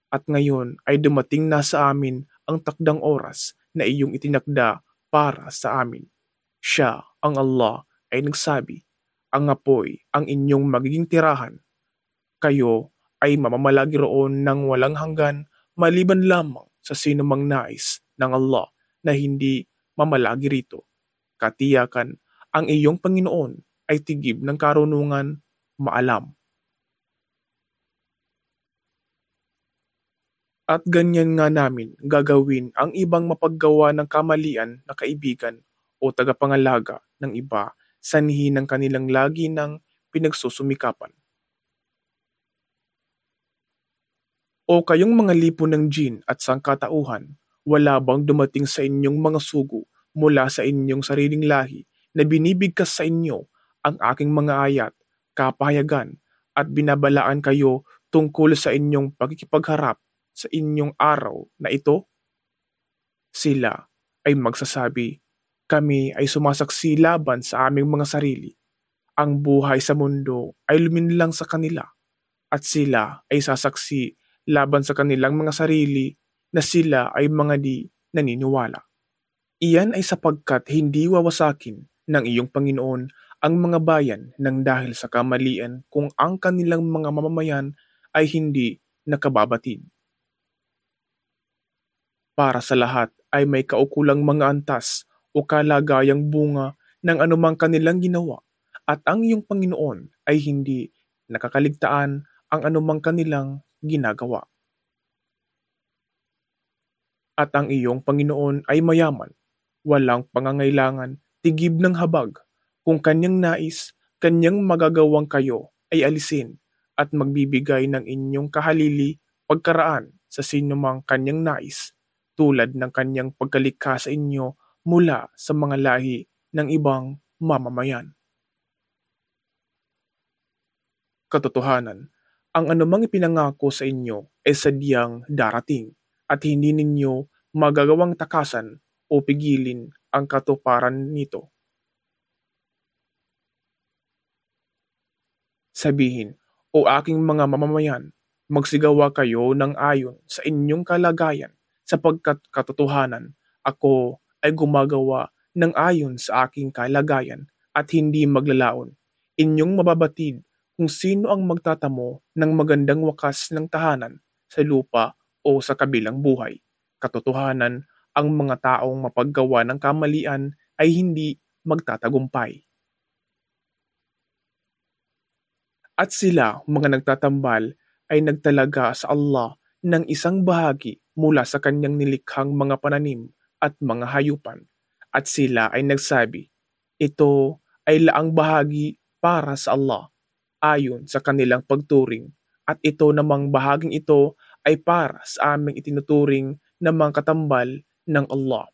at ngayon ay dumating na sa amin ang takdang oras na iyong itinakda para sa amin. Siya, ang Allah, ay nagsabi, ang apoy ang inyong magiging tirahan. Kayo ay mamamalagi roon ng walang hanggan maliban lamang sa sinumang nais ng Allah na hindi mamalagi rito. Katiyakan, ang iyong Panginoon ay tigib ng karunungan, maalam. At ganyan nga namin gagawin ang ibang mapaggawa ng kamalian na kaibigan o tagapangalaga ng iba sanhi ng kanilang lagi ng pinagsusumikapan. O kayong mga lipon ng jin at sangkatauhan, wala bang dumating sa inyong mga sugo mula sa inyong sariling lahi na binibigkas sa inyo ang aking mga ayat, kapahayagan at binabalaan kayo tungkol sa inyong pagkikipagharap sa inyong araw na ito? Sila ay magsasabi, kami ay sumasaksi laban sa aming mga sarili. Ang buhay sa mundo ay luminlang sa kanila at sila ay sasaksi laban sa kanilang mga sarili na sila ay mga di naniniwala. Iyan ay sapagkat hindi wawasakin ng iyong Panginoon ang mga bayan ng dahil sa kamalian kung ang kanilang mga mamamayan ay hindi nakababatid. Para sa lahat ay may kaukulang mga antas o kalagayang bunga ng anumang kanilang ginawa, at ang iyong Panginoon ay hindi nakakaligtaan ang anumang kanilang ginagawa. At ang iyong Panginoon ay mayaman, walang pangangailangan, tigib ng habag. Kung kanyang nais, kanyang magagawang kayo ay alisin at magbibigay ng inyong kahalili pagkaraan sa sinumang kanyang nais, tulad ng kanyang pagkalikha sa inyo mula sa mga lahi ng ibang mamamayan. Katotohanan, ang anumang ipinangako sa inyo ay sadyang darating at hindi ninyo magagawang takasan o pigilin ang katuparan nito. Sabihin, "O aking mga mamamayan, magsigawa kayo ng ayon sa inyong kalagayan, sapagkat katotohanan, ako ay gumagawa ng ayon sa aking kalagayan at hindi maglalaon. Inyong mababatid kung sino ang magtatamo ng magandang wakas ng tahanan sa lupa o sa kabilang buhay. Katotohanan, ang mga taong mapaggawa ng kamalian ay hindi magtatagumpay. At sila, mga nagtatambal, ay nagtalaga sa Allah ng isang bahagi mula sa kanyang nilikhang mga pananim at mga hayupan. At sila ay nagsabi, ito ay laang bahagi para sa Allah, ayon sa kanilang pagturing. At ito namang bahaging ito ay para sa aming itinuturing na mga katambal ng Allah.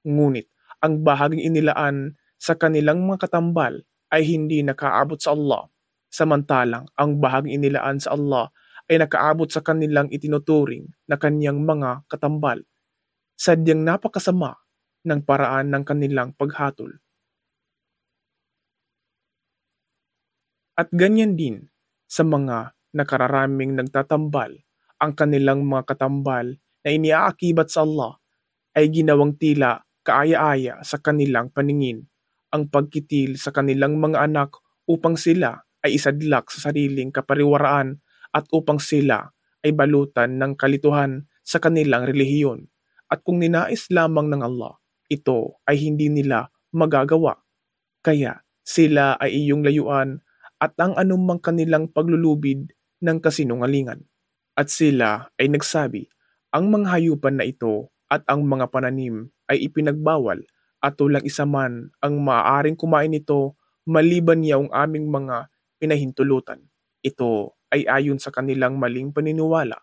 Ngunit ang bahaging inilaan sa kanilang mga katambal ay hindi nakaabot sa Allah, samantalang ang bahaging inilaan sa Allah ay nakaabot sa kanilang itinuturing na kanyang mga katambal. Sadyang napakasama ng paraan ng kanilang paghatol. At ganyan din sa mga nakararaming nagtatambal, ang kanilang mga katambal na iniaakibat sa Allah ay ginawang tila kaaya-aya sa kanilang paningin, ang pagkitil sa kanilang mga anak upang sila ay isadlak sa sariling kapariwaraan at upang sila ay balutan ng kalituhan sa kanilang relihiyon. At kung ninais lamang ng Allah, ito ay hindi nila magagawa. Kaya sila ay iyong layuan at ang anumang kanilang paglulubid ng kasinungalingan. At sila ay nagsabi, ang mga hayupan na ito at ang mga pananim ay ipinagbawal at walang isa man ang maaaring kumain nito maliban niya ang aming mga pinahintulutan. Ito ay ayon sa kanilang maling paniniwala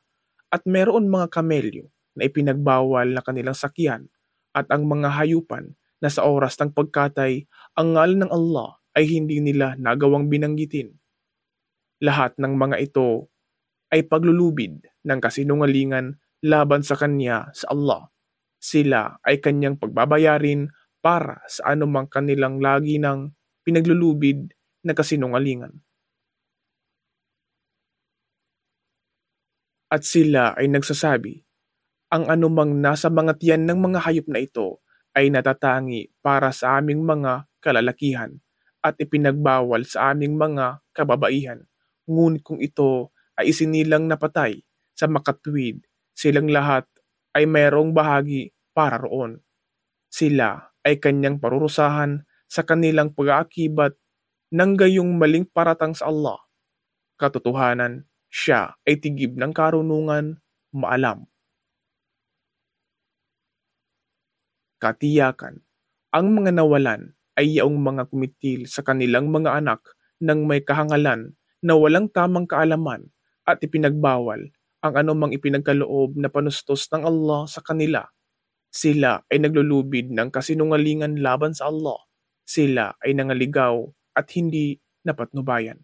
at meron mga kamelyo na ipinagbawal na kanilang sakyan at ang mga hayupan na sa oras ng pagkatay ang ngalan ng Allah ay hindi nila nagawang binanggitin. Lahat ng mga ito ay paglulubid ng kasinungalingan laban sa kanya sa Allah. Sila ay kanyang pagbabayarin para sa anumang kanilang lagi ng pinaglulubid na kasinungalingan. At sila ay nagsasabi, ang anumang nasa mga tiyan ng mga hayop na ito ay natatangi para sa aming mga kalalakihan at ipinagbawal sa aming mga kababaihan. Ngunit kung ito ay isinilang napatay sa makatwid, silang lahat ay mayroong bahagi para roon. Sila ay kanyang parurusahan sa kanilang pag-aakibat ng gayong maling paratang sa Allah. Katotohanan, siya ay tigib ng karunungan, maalam. Katiyakan, ang mga nawalan ay yaong mga kumitil sa kanilang mga anak ng may kahangalan na walang tamang kaalaman at ipinagbawal ang anumang ipinagkaloob na panustos ng Allah sa kanila. Sila ay naglulubid ng kasinungalingan laban sa Allah. Sila ay nangaligaw at hindi napatnubayan.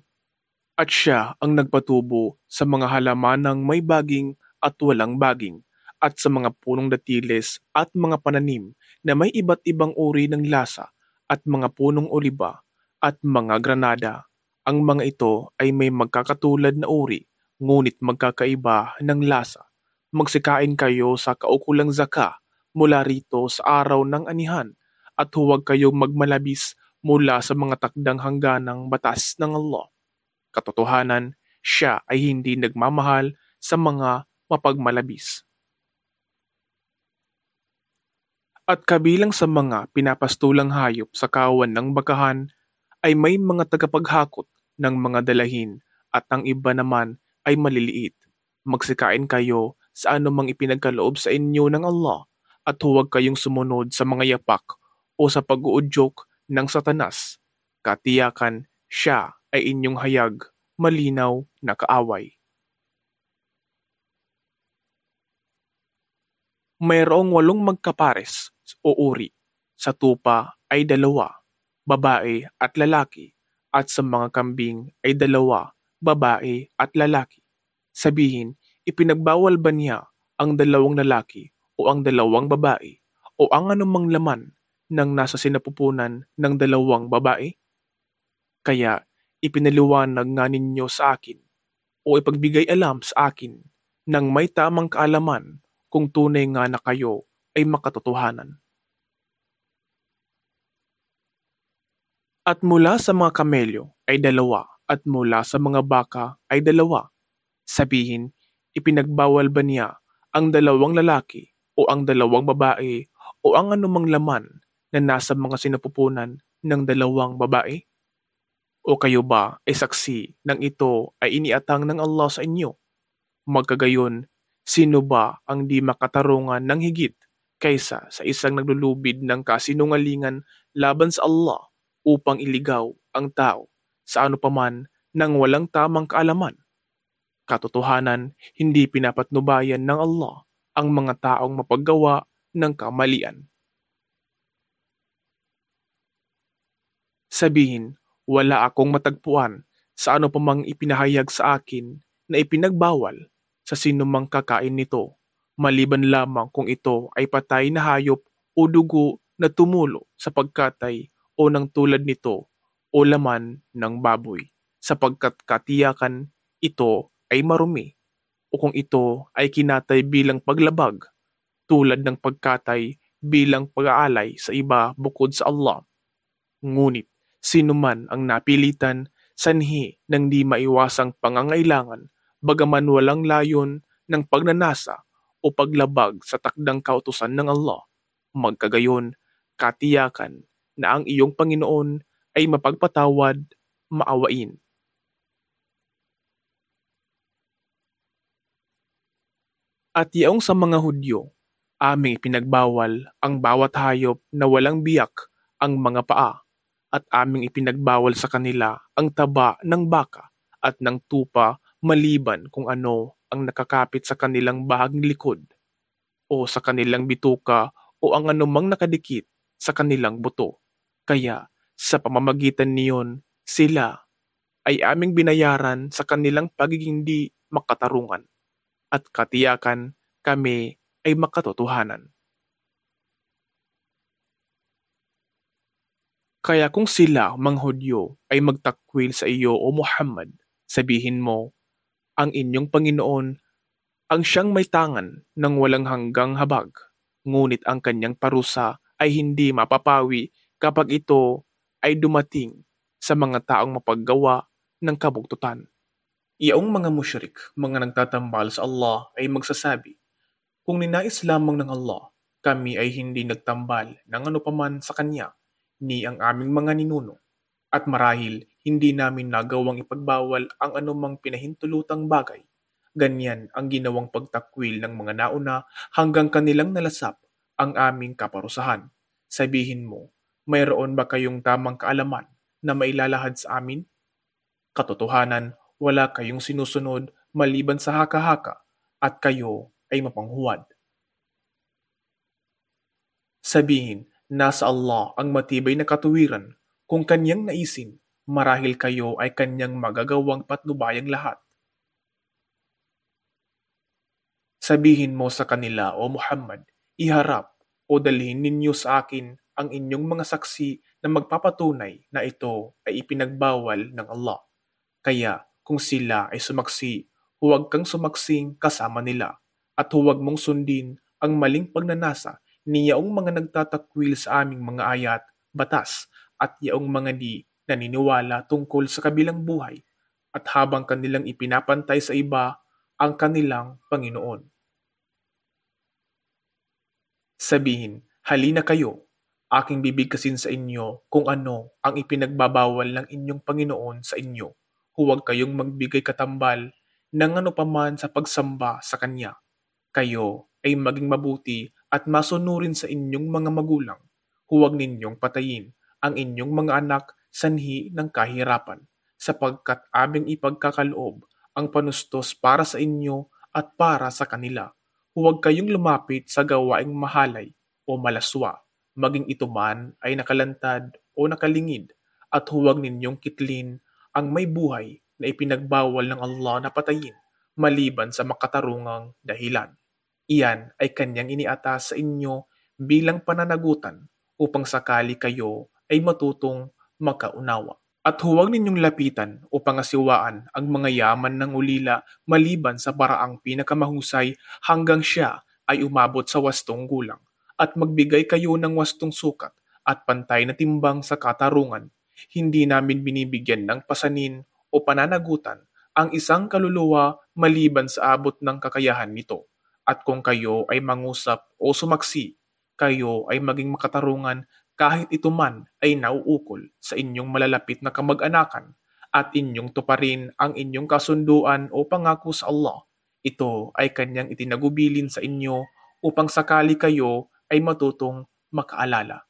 At siya ang nagpatubo sa mga halamanang may baging at walang baging, at sa mga punong datiles at mga pananim na may iba't ibang uri ng lasa, at mga punong oliba at mga granada. Ang mga ito ay may magkakatulad na uri, ngunit magkakaiba ng lasa. Magsikain kayo sa kaukulang zaka mula rito sa araw ng anihan, at huwag kayong magmalabis mula sa mga takdang hangganang batas ng Allah. Katotohanan, siya ay hindi nagmamahal sa mga mapagmalabis. At kabilang sa mga pinapastulang hayop sa kawan ng bakahan ay may mga tagapaghakot ng mga dalahin at ang iba naman ay maliliit. Magsikain kayo sa anumang ipinagkaloob sa inyo ng Allah at huwag kayong sumunod sa mga yapak o sa pag-uudyok ng Satanas. Katiyakan, siya ay inyong hayag, malinaw na kaaway. Mayroong 8 magkapares o uri. sa tupa ay 2, babae at lalaki, at sa mga kambing ay 2, babae at lalaki. Sabihin, ipinagbawal ba niya ang 2 lalaki o ang 2 babae o ang anumang laman ng nasa sinapupunan ng 2 babae? Kaya ipinaliwanag nga ninyo sa akin o ipagbigay alam sa akin ng may tamang kaalaman kung tunay nga na kayo ay makatotohanan. At mula sa mga kamelyo ay 2, at mula sa mga baka ay 2. Sabihin, ipinagbawal ba niya ang 2 lalaki o ang 2 babae o ang anumang laman na nasa mga sinapupunan ng 2 babae? O kayo ba ay saksi ng ito ay iniatang ng Allah sa inyo? Magkagayon, sino ba ang di makatarungan ng higit kaysa sa isang naglulubid ng kasinungalingan laban sa Allah upang iligaw ang tao sa ano paman ng walang tamang kaalaman? Katotohanan, hindi pinapatnubayan ng Allah ang mga taong mapaggawa ng kamalian. Sabihin, wala akong matagpuan sa ano pamang ipinahayag sa akin na ipinagbawal sa sinumang kakain nito, maliban lamang kung ito ay patay na hayop o dugo na tumulo sa pagkatay o ng tulad nito o laman ng baboy, sapagkat katiyakan ito ay marumi, o kung ito ay kinatay bilang paglabag, tulad ng pagkatay bilang pag-aalay sa iba bukod sa Allah. Ngunit sino man ang napilitan sanhi ng di maiwasang pangangailangan, bagaman walang layon ng pagnanasa o paglabag sa takdang kautusan ng Allah, magkagayon, katiyakan na ang iyong Panginoon ay mapagpatawad, maawain. At yaong sa mga Hudyo, aming ipinagbawal ang bawat hayop na walang biyak ang mga paa, at aming ipinagbawal sa kanila ang taba ng baka at ng tupa maliban kung ano ang nakakapit sa kanilang bahaging likod o sa kanilang bituka o ang anumang nakadikit sa kanilang buto. Kaya sa pamamagitan niyon, sila ay aming binayaran sa kanilang pagiging di makatarungan, at katiyakan kami ay makatotohanan. Kaya kung sila, mga Hudyo, ay magtakwil sa iyo o Muhammad, sabihin mo, ang inyong Panginoon ang siyang may tangan ng walang hanggang habag, ngunit ang kanyang parusa ay hindi mapapawi kapag ito ay dumating sa mga taong mapaggawa ng kabugtutan. Iyaong mga musyrik, mga nagtatambal sa Allah ay magsasabi, kung ninais lamang ng Allah, kami ay hindi nagtambal ng ano paman sa Kanya, ni ang aming mga ninuno, at marahil hindi namin nagawang ipagbawal ang anumang pinahintulutang bagay. Ganyan ang ginawang pagtakwil ng mga nauna hanggang kanilang nalasap ang aming kaparusahan. Sabihin mo, mayroon ba kayong tamang kaalaman na mailalahad sa amin? Katotohanan, wala kayong sinusunod maliban sa haka-haka, at kayo ay mapanghuwad. Sabihin, nasa Allah ang matibay na katuwiran. Kung kanyang naisin, marahil kayo ay kanyang magagawang patnubayang lahat. Sabihin mo sa kanila, O Muhammad, iharap o dalhin ninyo sa akin ang inyong mga saksi na magpapatunay na ito ay ipinagbawal ng Allah. Kaya kung sila ay sumaksi, huwag kang sumaksing kasama nila, at huwag mong sundin ang maling pagnanasa ni yaong mga nagtatakwil sa aming mga ayat, batas, at yaong mga di naniniwala tungkol sa kabilang buhay, at habang kanilang ipinapantay sa iba ang kanilang Panginoon. Sabihin, halina kayo, aking bibigkasin sa inyo kung ano ang ipinagbabawal ng inyong Panginoon sa inyo. Huwag kayong magbigay katambal ng ano paman sa pagsamba sa Kanya. Kayo ay maging mabuti at masunurin sa inyong mga magulang. Huwag ninyong patayin ang inyong mga anak sanhi ng kahirapan, sapagkat aming ipagkakaloob ang panustos para sa inyo at para sa kanila. Huwag kayong lumapit sa gawaing mahalay o malaswa, maging ito man ay nakalantad o nakalingid, at huwag ninyong kitlin ang may buhay na ipinagbawal ng Allah na patayin maliban sa makatarungang dahilan. Iyan ay kanyang iniatas sa inyo bilang pananagutan upang sakali kayo ay matutong makaunawa. At huwag ninyong lapitan o pangasiwaan ang mga yaman ng ulila maliban sa paraang pinakamahusay hanggang siya ay umabot sa 8 gulang, at magbigay kayo ng 8 sukat at pantay na timbang sa katarungan. Hindi namin binibigyan ng pasanin o pananagutan ang isang kaluluwa maliban sa abot ng kakayahan nito. At kung kayo ay mangusap o sumaksi, kayo ay maging makatarungan kahit ito man ay nauukol sa inyong malalapit na kamag-anakan, at inyong tuparin ang inyong kasunduan o pangako sa Allah. Ito ay kanyang itinagubilin sa inyo upang sakali kayo ay matutong makaalala.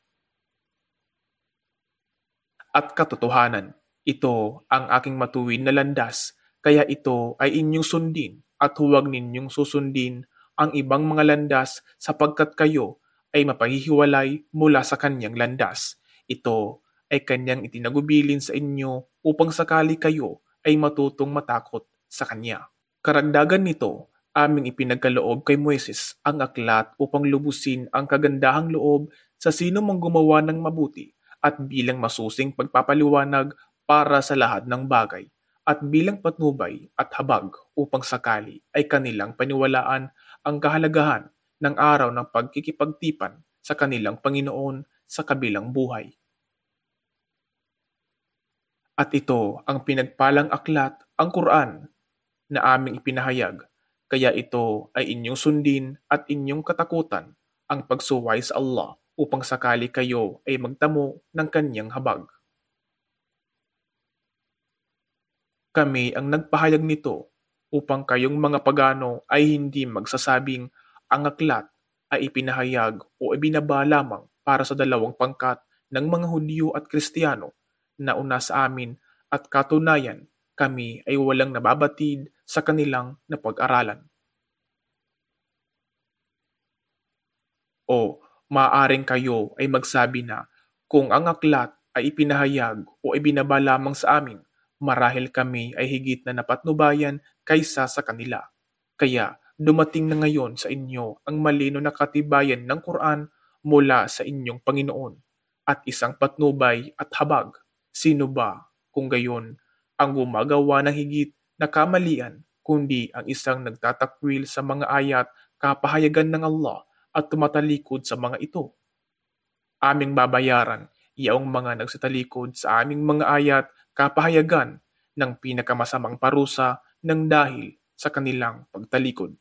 At katotohanan, ito ang aking matuwid na landas, kaya ito ay inyong sundin, at huwag ninyong susundin ang ibang mga landas sapagkat kayo ay mapahihiwalay mula sa kanyang landas. Ito ay kanyang itinagubilin sa inyo upang sakali kayo ay matutong matakot sa kanya. Karagdagan nito, aming ipinagkaloob kay Moises ang aklat upang lubusin ang kagandahang loob sa sino mang gumawa ng mabuti, at bilang masusing pagpapaliwanag para sa lahat ng bagay, at bilang patnubay at habag upang sakali ay kanilang paniwalaan ang kahalagahan ng araw ng pagkikipagtipan sa kanilang Panginoon sa kabilang buhay. At ito ang pinagpalang aklat, ang Quran, na aming ipinahayag, kaya ito ay inyong sundin at inyong katakutan ang pagsuway sa Allah upang sakali kayo ay magtamo ng kanyang habag. Kami ang nagpahayag nito upang kayong mga pagano ay hindi magsasabing ang aklat ay ipinahayag o ibinaba lamang para sa 2 pangkat ng mga Hudyo at Kristiyano na una sa amin, at katunayan kami ay walang nababatid sa kanilang napag-aralan. O maaaring kayo ay magsabi na kung ang aklat ay ipinahayag o ibinaba lamang sa amin, marahil kami ay higit na napatnubayan kaysa sa kanila. Kaya dumating na ngayon sa inyo ang malino na katibayan ng Quran mula sa inyong Panginoon, at isang patnubay at habag. Sino ba, kung gayon, ang gumagawa ng higit na kamalian, kundi ang isang nagtatakwil sa mga ayat kapahayagan ng Allah at tumatalikod sa mga ito? Aming babayaran yaong mga nagsatalikod sa aming mga ayat kapahayagan ng pinakamasamang parusa ng dahil sa kanilang pagtalikod.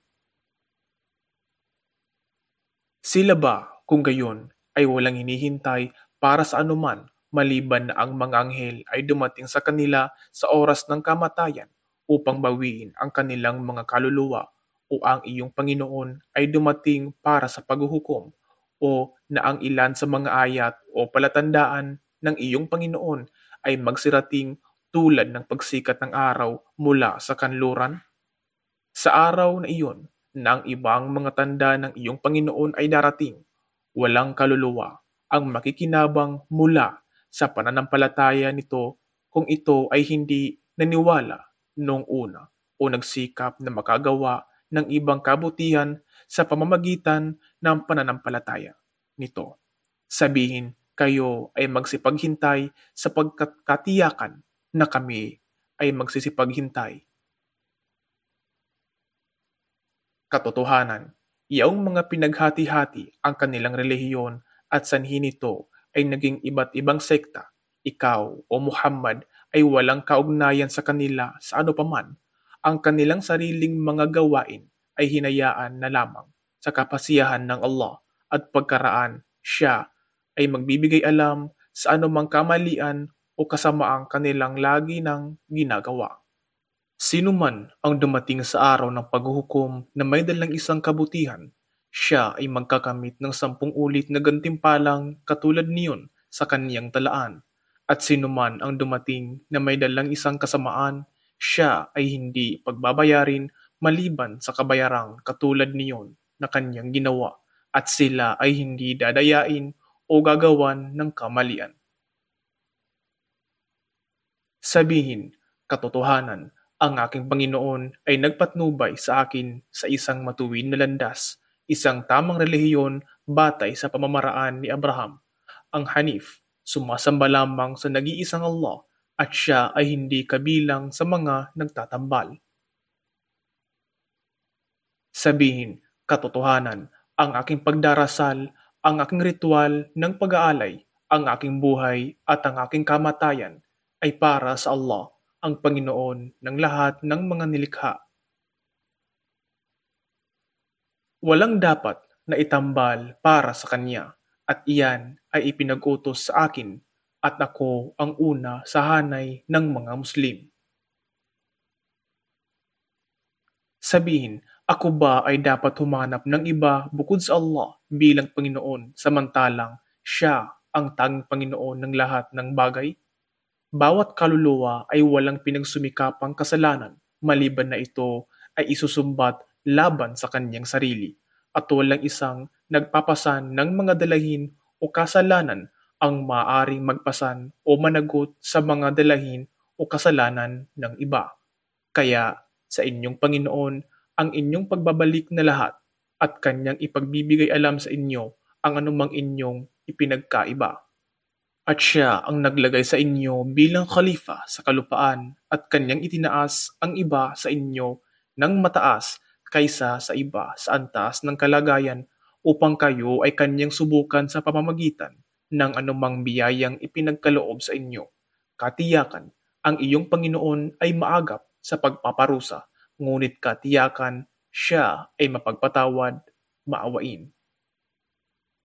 Sila ba, kung gayon, ay walang hinihintay para sa anuman maliban na ang mga anghel ay dumating sa kanila sa oras ng kamatayan upang bawiin ang kanilang mga kaluluwa, o ang iyong Panginoon ay dumating para sa paghuhukom, o na ang ilan sa mga ayat o palatandaan ng iyong Panginoon ay magsirating tulad ng pagsikat ng araw mula sa kanluran? Sa araw na iyon, na ang ibang mga tanda ng iyong Panginoon ay darating, walang kaluluwa ang makikinabang mula sa pananampalataya nito kung ito ay hindi naniwala noong una o nagsikap na makagawa ng ibang kabutihan sa pamamagitan ng pananampalataya nito. Sabihin, kayo ay magsipaghintay sapagkat katiyakan na kami ay magsisipaghintay. Katotohanan, yaong mga pinaghati-hati ang kanilang relihiyon at sanhi nito ay naging iba't ibang sekta, ikaw o Muhammad ay walang kaugnayan sa kanila sa ano paman. Ang kanilang sariling mga gawain ay hinayaan na lamang sa kapasiyahan ng Allah, at pagkaraan siya ay magbibigay alam sa anumang kamalian o kasamaang kanilang lagi ng ginagawa. Sino man ang dumating sa araw ng paghuhukom na may dalang isang kabutihan, siya ay magkakamit ng 10 ulit na gantimpalang katulad niyon sa kaniyang talaan. At sino man ang dumating na may dalang isang kasamaan, siya ay hindi pagbabayarin maliban sa kabayarang katulad niyon na kaniyang ginawa, at sila ay hindi dadayain o gagawan ng kamalian. Sabihin, katotohanan, ang aking Panginoon ay nagpatnubay sa akin sa isang matuwid na landas, isang tamang relihiyon batay sa pamamaraan ni Abraham, ang Hanif, sumasamba lamang sa nag-iisang Allah at siya ay hindi kabilang sa mga nagtatambal. Sabihin, katotohanan, ang aking pagdarasal, ang aking ritual ng pag-aalay, ang aking buhay at ang aking kamatayan ay para sa Allah, ang Panginoon ng lahat ng mga nilikha. Walang dapat na itambal para sa Kanya, at iyan ay ipinag-utos sa akin, at ako ang una sa hanay ng mga Muslim. Sabihin, ako ba ay dapat humanap ng iba bukod sa Allah bilang Panginoon samantalang Siya ang tanging Panginoon ng lahat ng bagay? Bawat kaluluwa ay walang pinagsumikapang kasalanan maliban na ito ay isusumbat laban sa kanyang sarili, at walang isang nagpapasan ng mga dalahin o kasalanan ang maaaring magpasan o managot sa mga dalahin o kasalanan ng iba. Kaya sa inyong Panginoon ang inyong pagbabalik na lahat, at kanyang ipagbibigay alam sa inyo ang anumang inyong ipinagkaiba. At siya ang naglagay sa inyo bilang khalifa sa kalupaan, at kanyang itinaas ang iba sa inyo ng mataas kaysa sa iba sa antas ng kalagayan upang kayo ay kanyang subukan sa pamamagitan ng anumang biyayang ipinagkaloob sa inyo. Katiyakan, ang iyong Panginoon ay maagap sa pagpaparusa, ngunit katiyakan siya ay mapagpatawad, maawain.